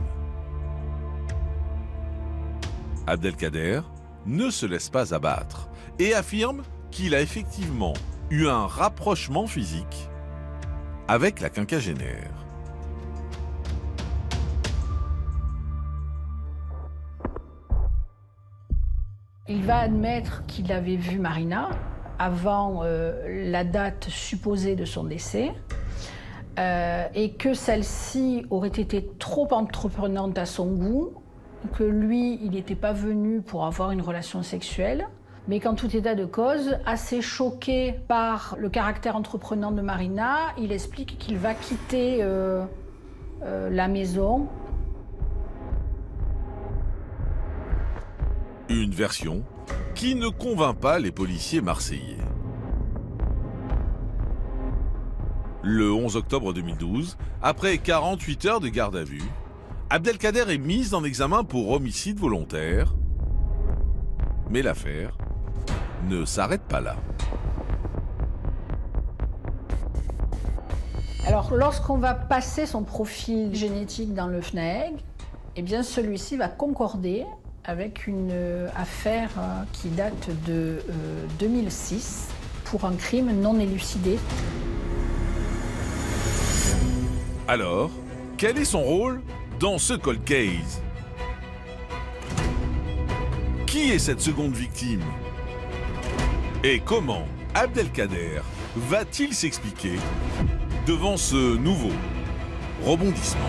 Abdelkader ne se laisse pas abattre et affirme qu'il a effectivement eu un rapprochement physique avec la quinquagénaire.
Il va admettre qu'il avait vu Marina avant la date supposée de son décès et que celle-ci aurait été trop entreprenante à son goût, que lui, il n'était pas venu pour avoir une relation sexuelle, mais qu'en tout état de cause, assez choqué par le caractère entreprenant de Marina, il explique qu'il va quitter la maison.
Une version qui ne convainc pas les policiers marseillais. Le 11 octobre 2012, après 48 heures de garde à vue, Abdelkader est mis en examen pour homicide volontaire. Mais l'affaire ne s'arrête pas là.
Alors, lorsqu'on va passer son profil génétique dans le FNAEG, eh bien, celui-ci va concorder avec une affaire qui date de 2006 pour un crime non élucidé.
Alors, quel est son rôle dans ce cold case? Qui est cette seconde victime? Et comment Abdelkader va-t-il s'expliquer devant ce nouveau rebondissement?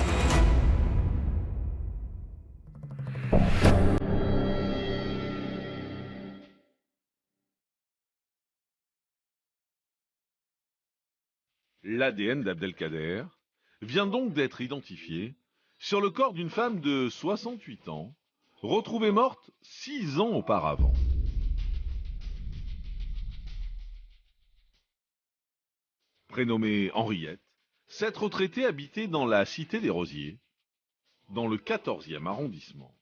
L'ADN d'Abdelkader vient donc d'être identifié sur le corps d'une femme de 68 ans, retrouvée morte 6 ans auparavant. Prénommée Henriette, cette retraitée habitait dans la cité des Rosiers, dans le 14e arrondissement.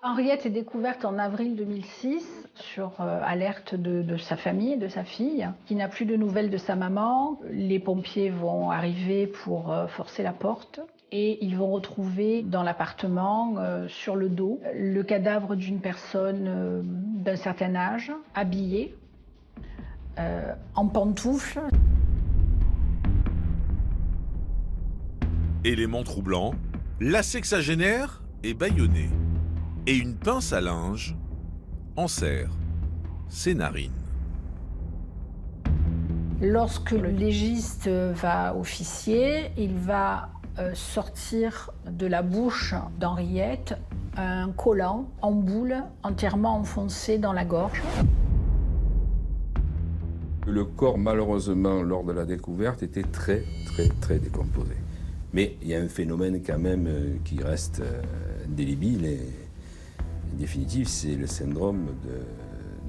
Henriette est découverte en avril 2006 sur alerte de sa famille, de sa fille, qui n'a plus de nouvelles de sa maman. Les pompiers vont arriver pour forcer la porte et ils vont retrouver dans l'appartement, sur le dos, le cadavre d'une personne d'un certain âge, habillée, en pantoufles.
Élément troublant, la sexagénaire est bâillonnée et une pince à linge enserre ses narines.
Lorsque le légiste va officier, il va sortir de la bouche d'Henriette un collant en boule entièrement enfoncé dans la gorge.
Le corps, malheureusement, lors de la découverte, était très décomposé. Mais il y a un phénomène quand même qui reste indélébile et définitif, c'est le syndrome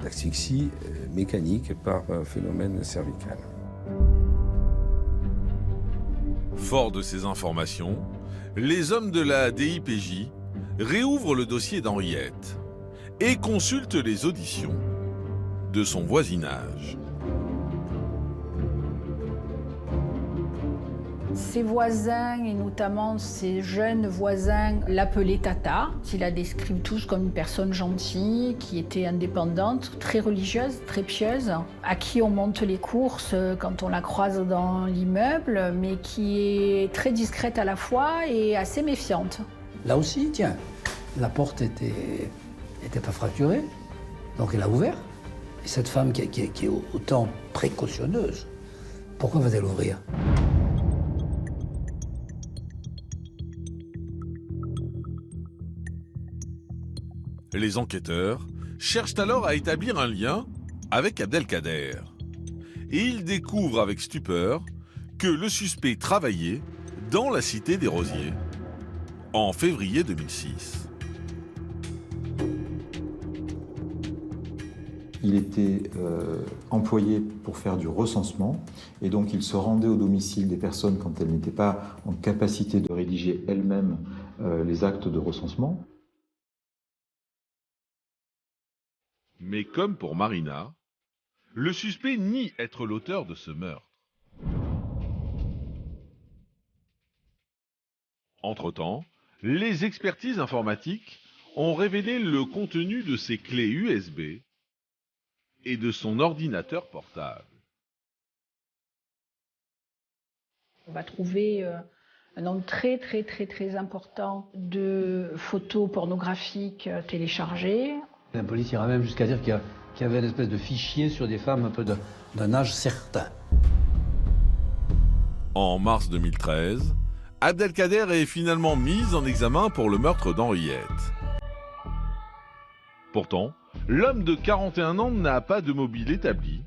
d'asphyxie mécanique par phénomène cervical.
Fort de ces informations, les hommes de la DIPJ réouvrent le dossier d'Henriette et consultent les auditions de son voisinage.
Ses voisins, et notamment ses jeunes voisins, l'appelaient Tata. Ils la décrivent tous comme une personne gentille, qui était indépendante, très religieuse, très pieuse, à qui on monte les courses quand on la croise dans l'immeuble, mais qui est très discrète à la fois et assez méfiante.
Là aussi, tiens, la porte était pas fracturée, donc elle a ouvert. Et cette femme qui est autant précautionneuse, pourquoi va-t-elle ouvrir ?
Les enquêteurs cherchent alors à établir un lien avec Abdelkader. Et ils découvrent avec stupeur que le suspect travaillait dans la cité des Rosiers en février 2006.
Il était employé pour faire du recensement et donc il se rendait au domicile des personnes quand elles n'étaient pas en capacité de rédiger elles-mêmes les actes de recensement.
Mais comme pour Marina, le suspect nie être l'auteur de ce meurtre. Entre-temps, les expertises informatiques ont révélé le contenu de ses clés USB et de son ordinateur portable.
On va trouver un nombre très important de photos pornographiques téléchargées.
La police ira même jusqu'à dire qu'il y avait une espèce de fichier sur des femmes un peu d'un âge certain.
En mars 2013, Abdelkader est finalement mis en examen pour le meurtre d'Henriette. Pourtant, l'homme de 41 ans n'a pas de mobile établi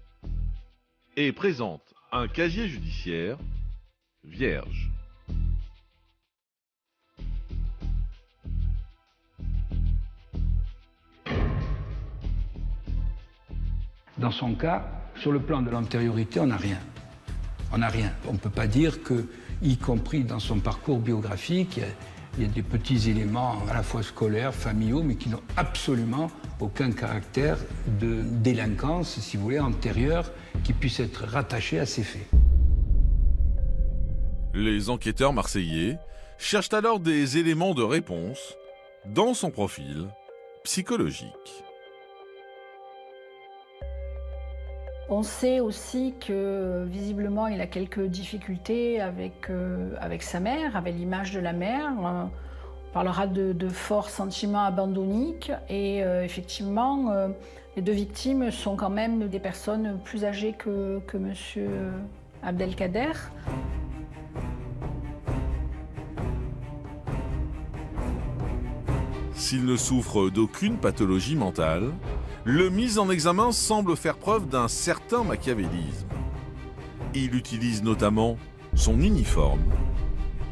et présente un casier judiciaire vierge.
Dans son cas, sur le plan de l'antériorité, on n'a rien. On n'a rien. On ne peut pas dire que, y compris dans son parcours biographique, il y a des petits éléments à la fois scolaires, familiaux, mais qui n'ont absolument aucun caractère de délinquance, si vous voulez, antérieure, qui puisse être rattaché à ces faits.
Les enquêteurs marseillais cherchent alors des éléments de réponse dans son profil psychologique.
On sait aussi que visiblement il a quelques difficultés avec sa mère, avec l'image de la mère. On parlera de forts sentiments abandonniques et effectivement les deux victimes sont quand même des personnes plus âgées que monsieur Abdelkader.
S'il ne souffre d'aucune pathologie mentale, le mis en examen semble faire preuve d'un certain machiavélisme. Il utilise notamment son uniforme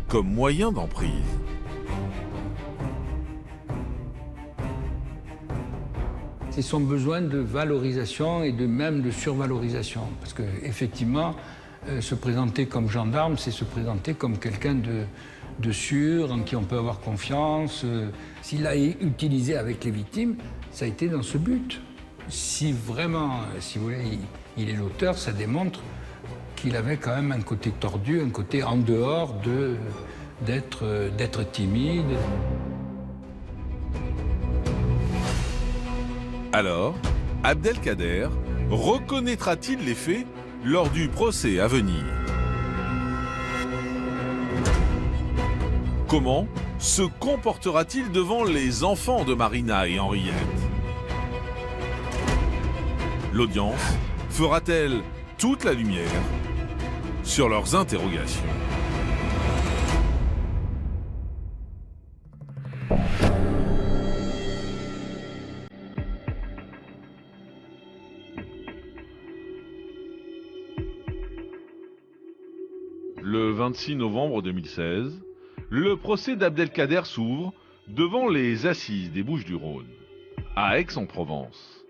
comme moyen d'emprise.
C'est son besoin de valorisation et même de survalorisation. Parce qu'effectivement, se présenter comme gendarme, c'est se présenter comme quelqu'un de sûr, en qui on peut avoir confiance. S'il l'a utilisé avec les victimes, ça a été dans ce but. Si vraiment, si vous voulez, il est l'auteur, ça démontre qu'il avait quand même un côté tordu, un côté en dehors d'être timide.
Alors, Abdelkader reconnaîtra-t-il les faits lors du procès à venir? Comment se comportera-t-il devant les enfants de Marina et Henriette? L'audience fera-t-elle toute la lumière sur leurs interrogations? Le 26 novembre 2016, le procès d'Abdelkader s'ouvre devant les assises des Bouches-du-Rhône, à Aix-en-Provence.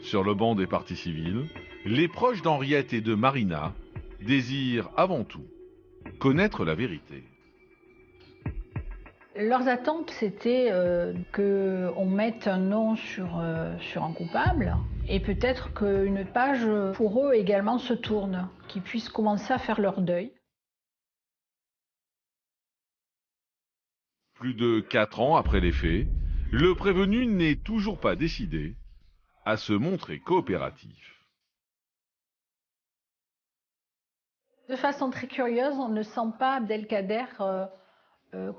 Sur le banc des parties civiles, les proches d'Henriette et de Marina désirent avant tout connaître la vérité.
Leurs attentes, c'était qu'on mette un nom sur un coupable et peut-être qu'une page pour eux également se tourne, qu'ils puissent commencer à faire leur deuil.
Plus de 4 ans après les faits, le prévenu n'est toujours pas décidé à se montrer coopératif.
De façon très curieuse, on ne sent pas Abdelkader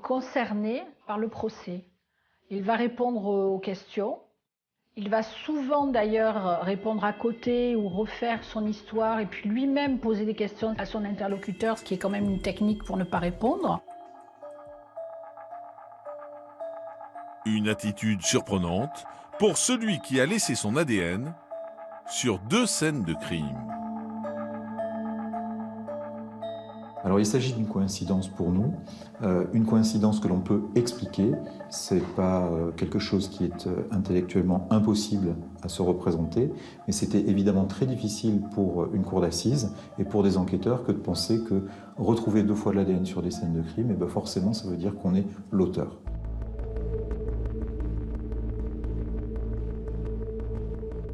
concerné par le procès. Il va répondre aux questions. Il va souvent d'ailleurs répondre à côté ou refaire son histoire et puis lui-même poser des questions à son interlocuteur, ce qui est quand même une technique pour ne pas répondre.
Une attitude surprenante pour celui qui a laissé son ADN sur 2 scènes de crime.
Alors il s'agit d'une coïncidence pour nous, une coïncidence que l'on peut expliquer. C'est pas quelque chose qui est intellectuellement impossible à se représenter, mais c'était évidemment très difficile pour une cour d'assises et pour des enquêteurs que de penser que retrouver 2 fois de l'ADN sur des scènes de crime, et ben forcément ça veut dire qu'on est l'auteur.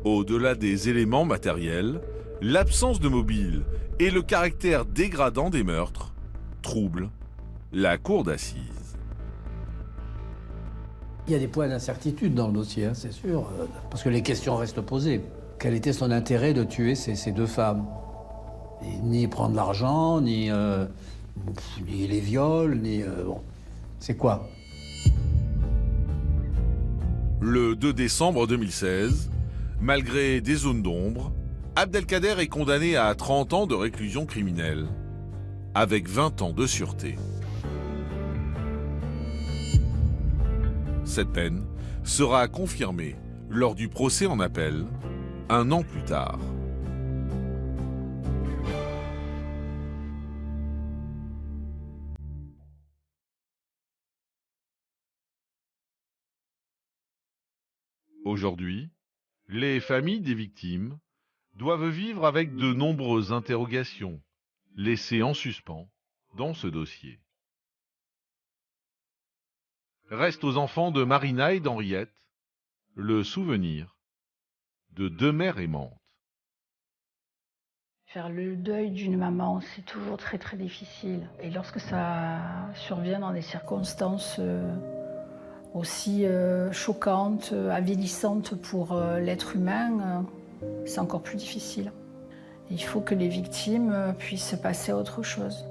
Au-delà des éléments matériels, l'absence de mobile et le caractère dégradant des meurtres troublent la cour d'assises.
Il y a des points d'incertitude dans le dossier, hein, c'est sûr, parce que les questions restent posées. Quel était son intérêt de tuer ces 2 femmes? Et ni prendre l'argent, ni les viols, ni... bon, c'est quoi?
Le 2 décembre 2016, malgré des zones d'ombre, Abdelkader est condamné à 30 ans de réclusion criminelle, avec 20 ans de sûreté. Cette peine sera confirmée lors du procès en appel, 1 an plus tard. Aujourd'hui, les familles des victimes doivent vivre avec de nombreuses interrogations laissées en suspens dans ce dossier. Reste aux enfants de Marina et d'Henriette le souvenir de 2 mères aimantes.
Faire le deuil d'une maman, c'est toujours très très difficile. Et lorsque ça survient dans des circonstances aussi choquantes, avilissantes pour l'être humain, c'est encore plus difficile. Il faut que les victimes puissent passer à autre chose.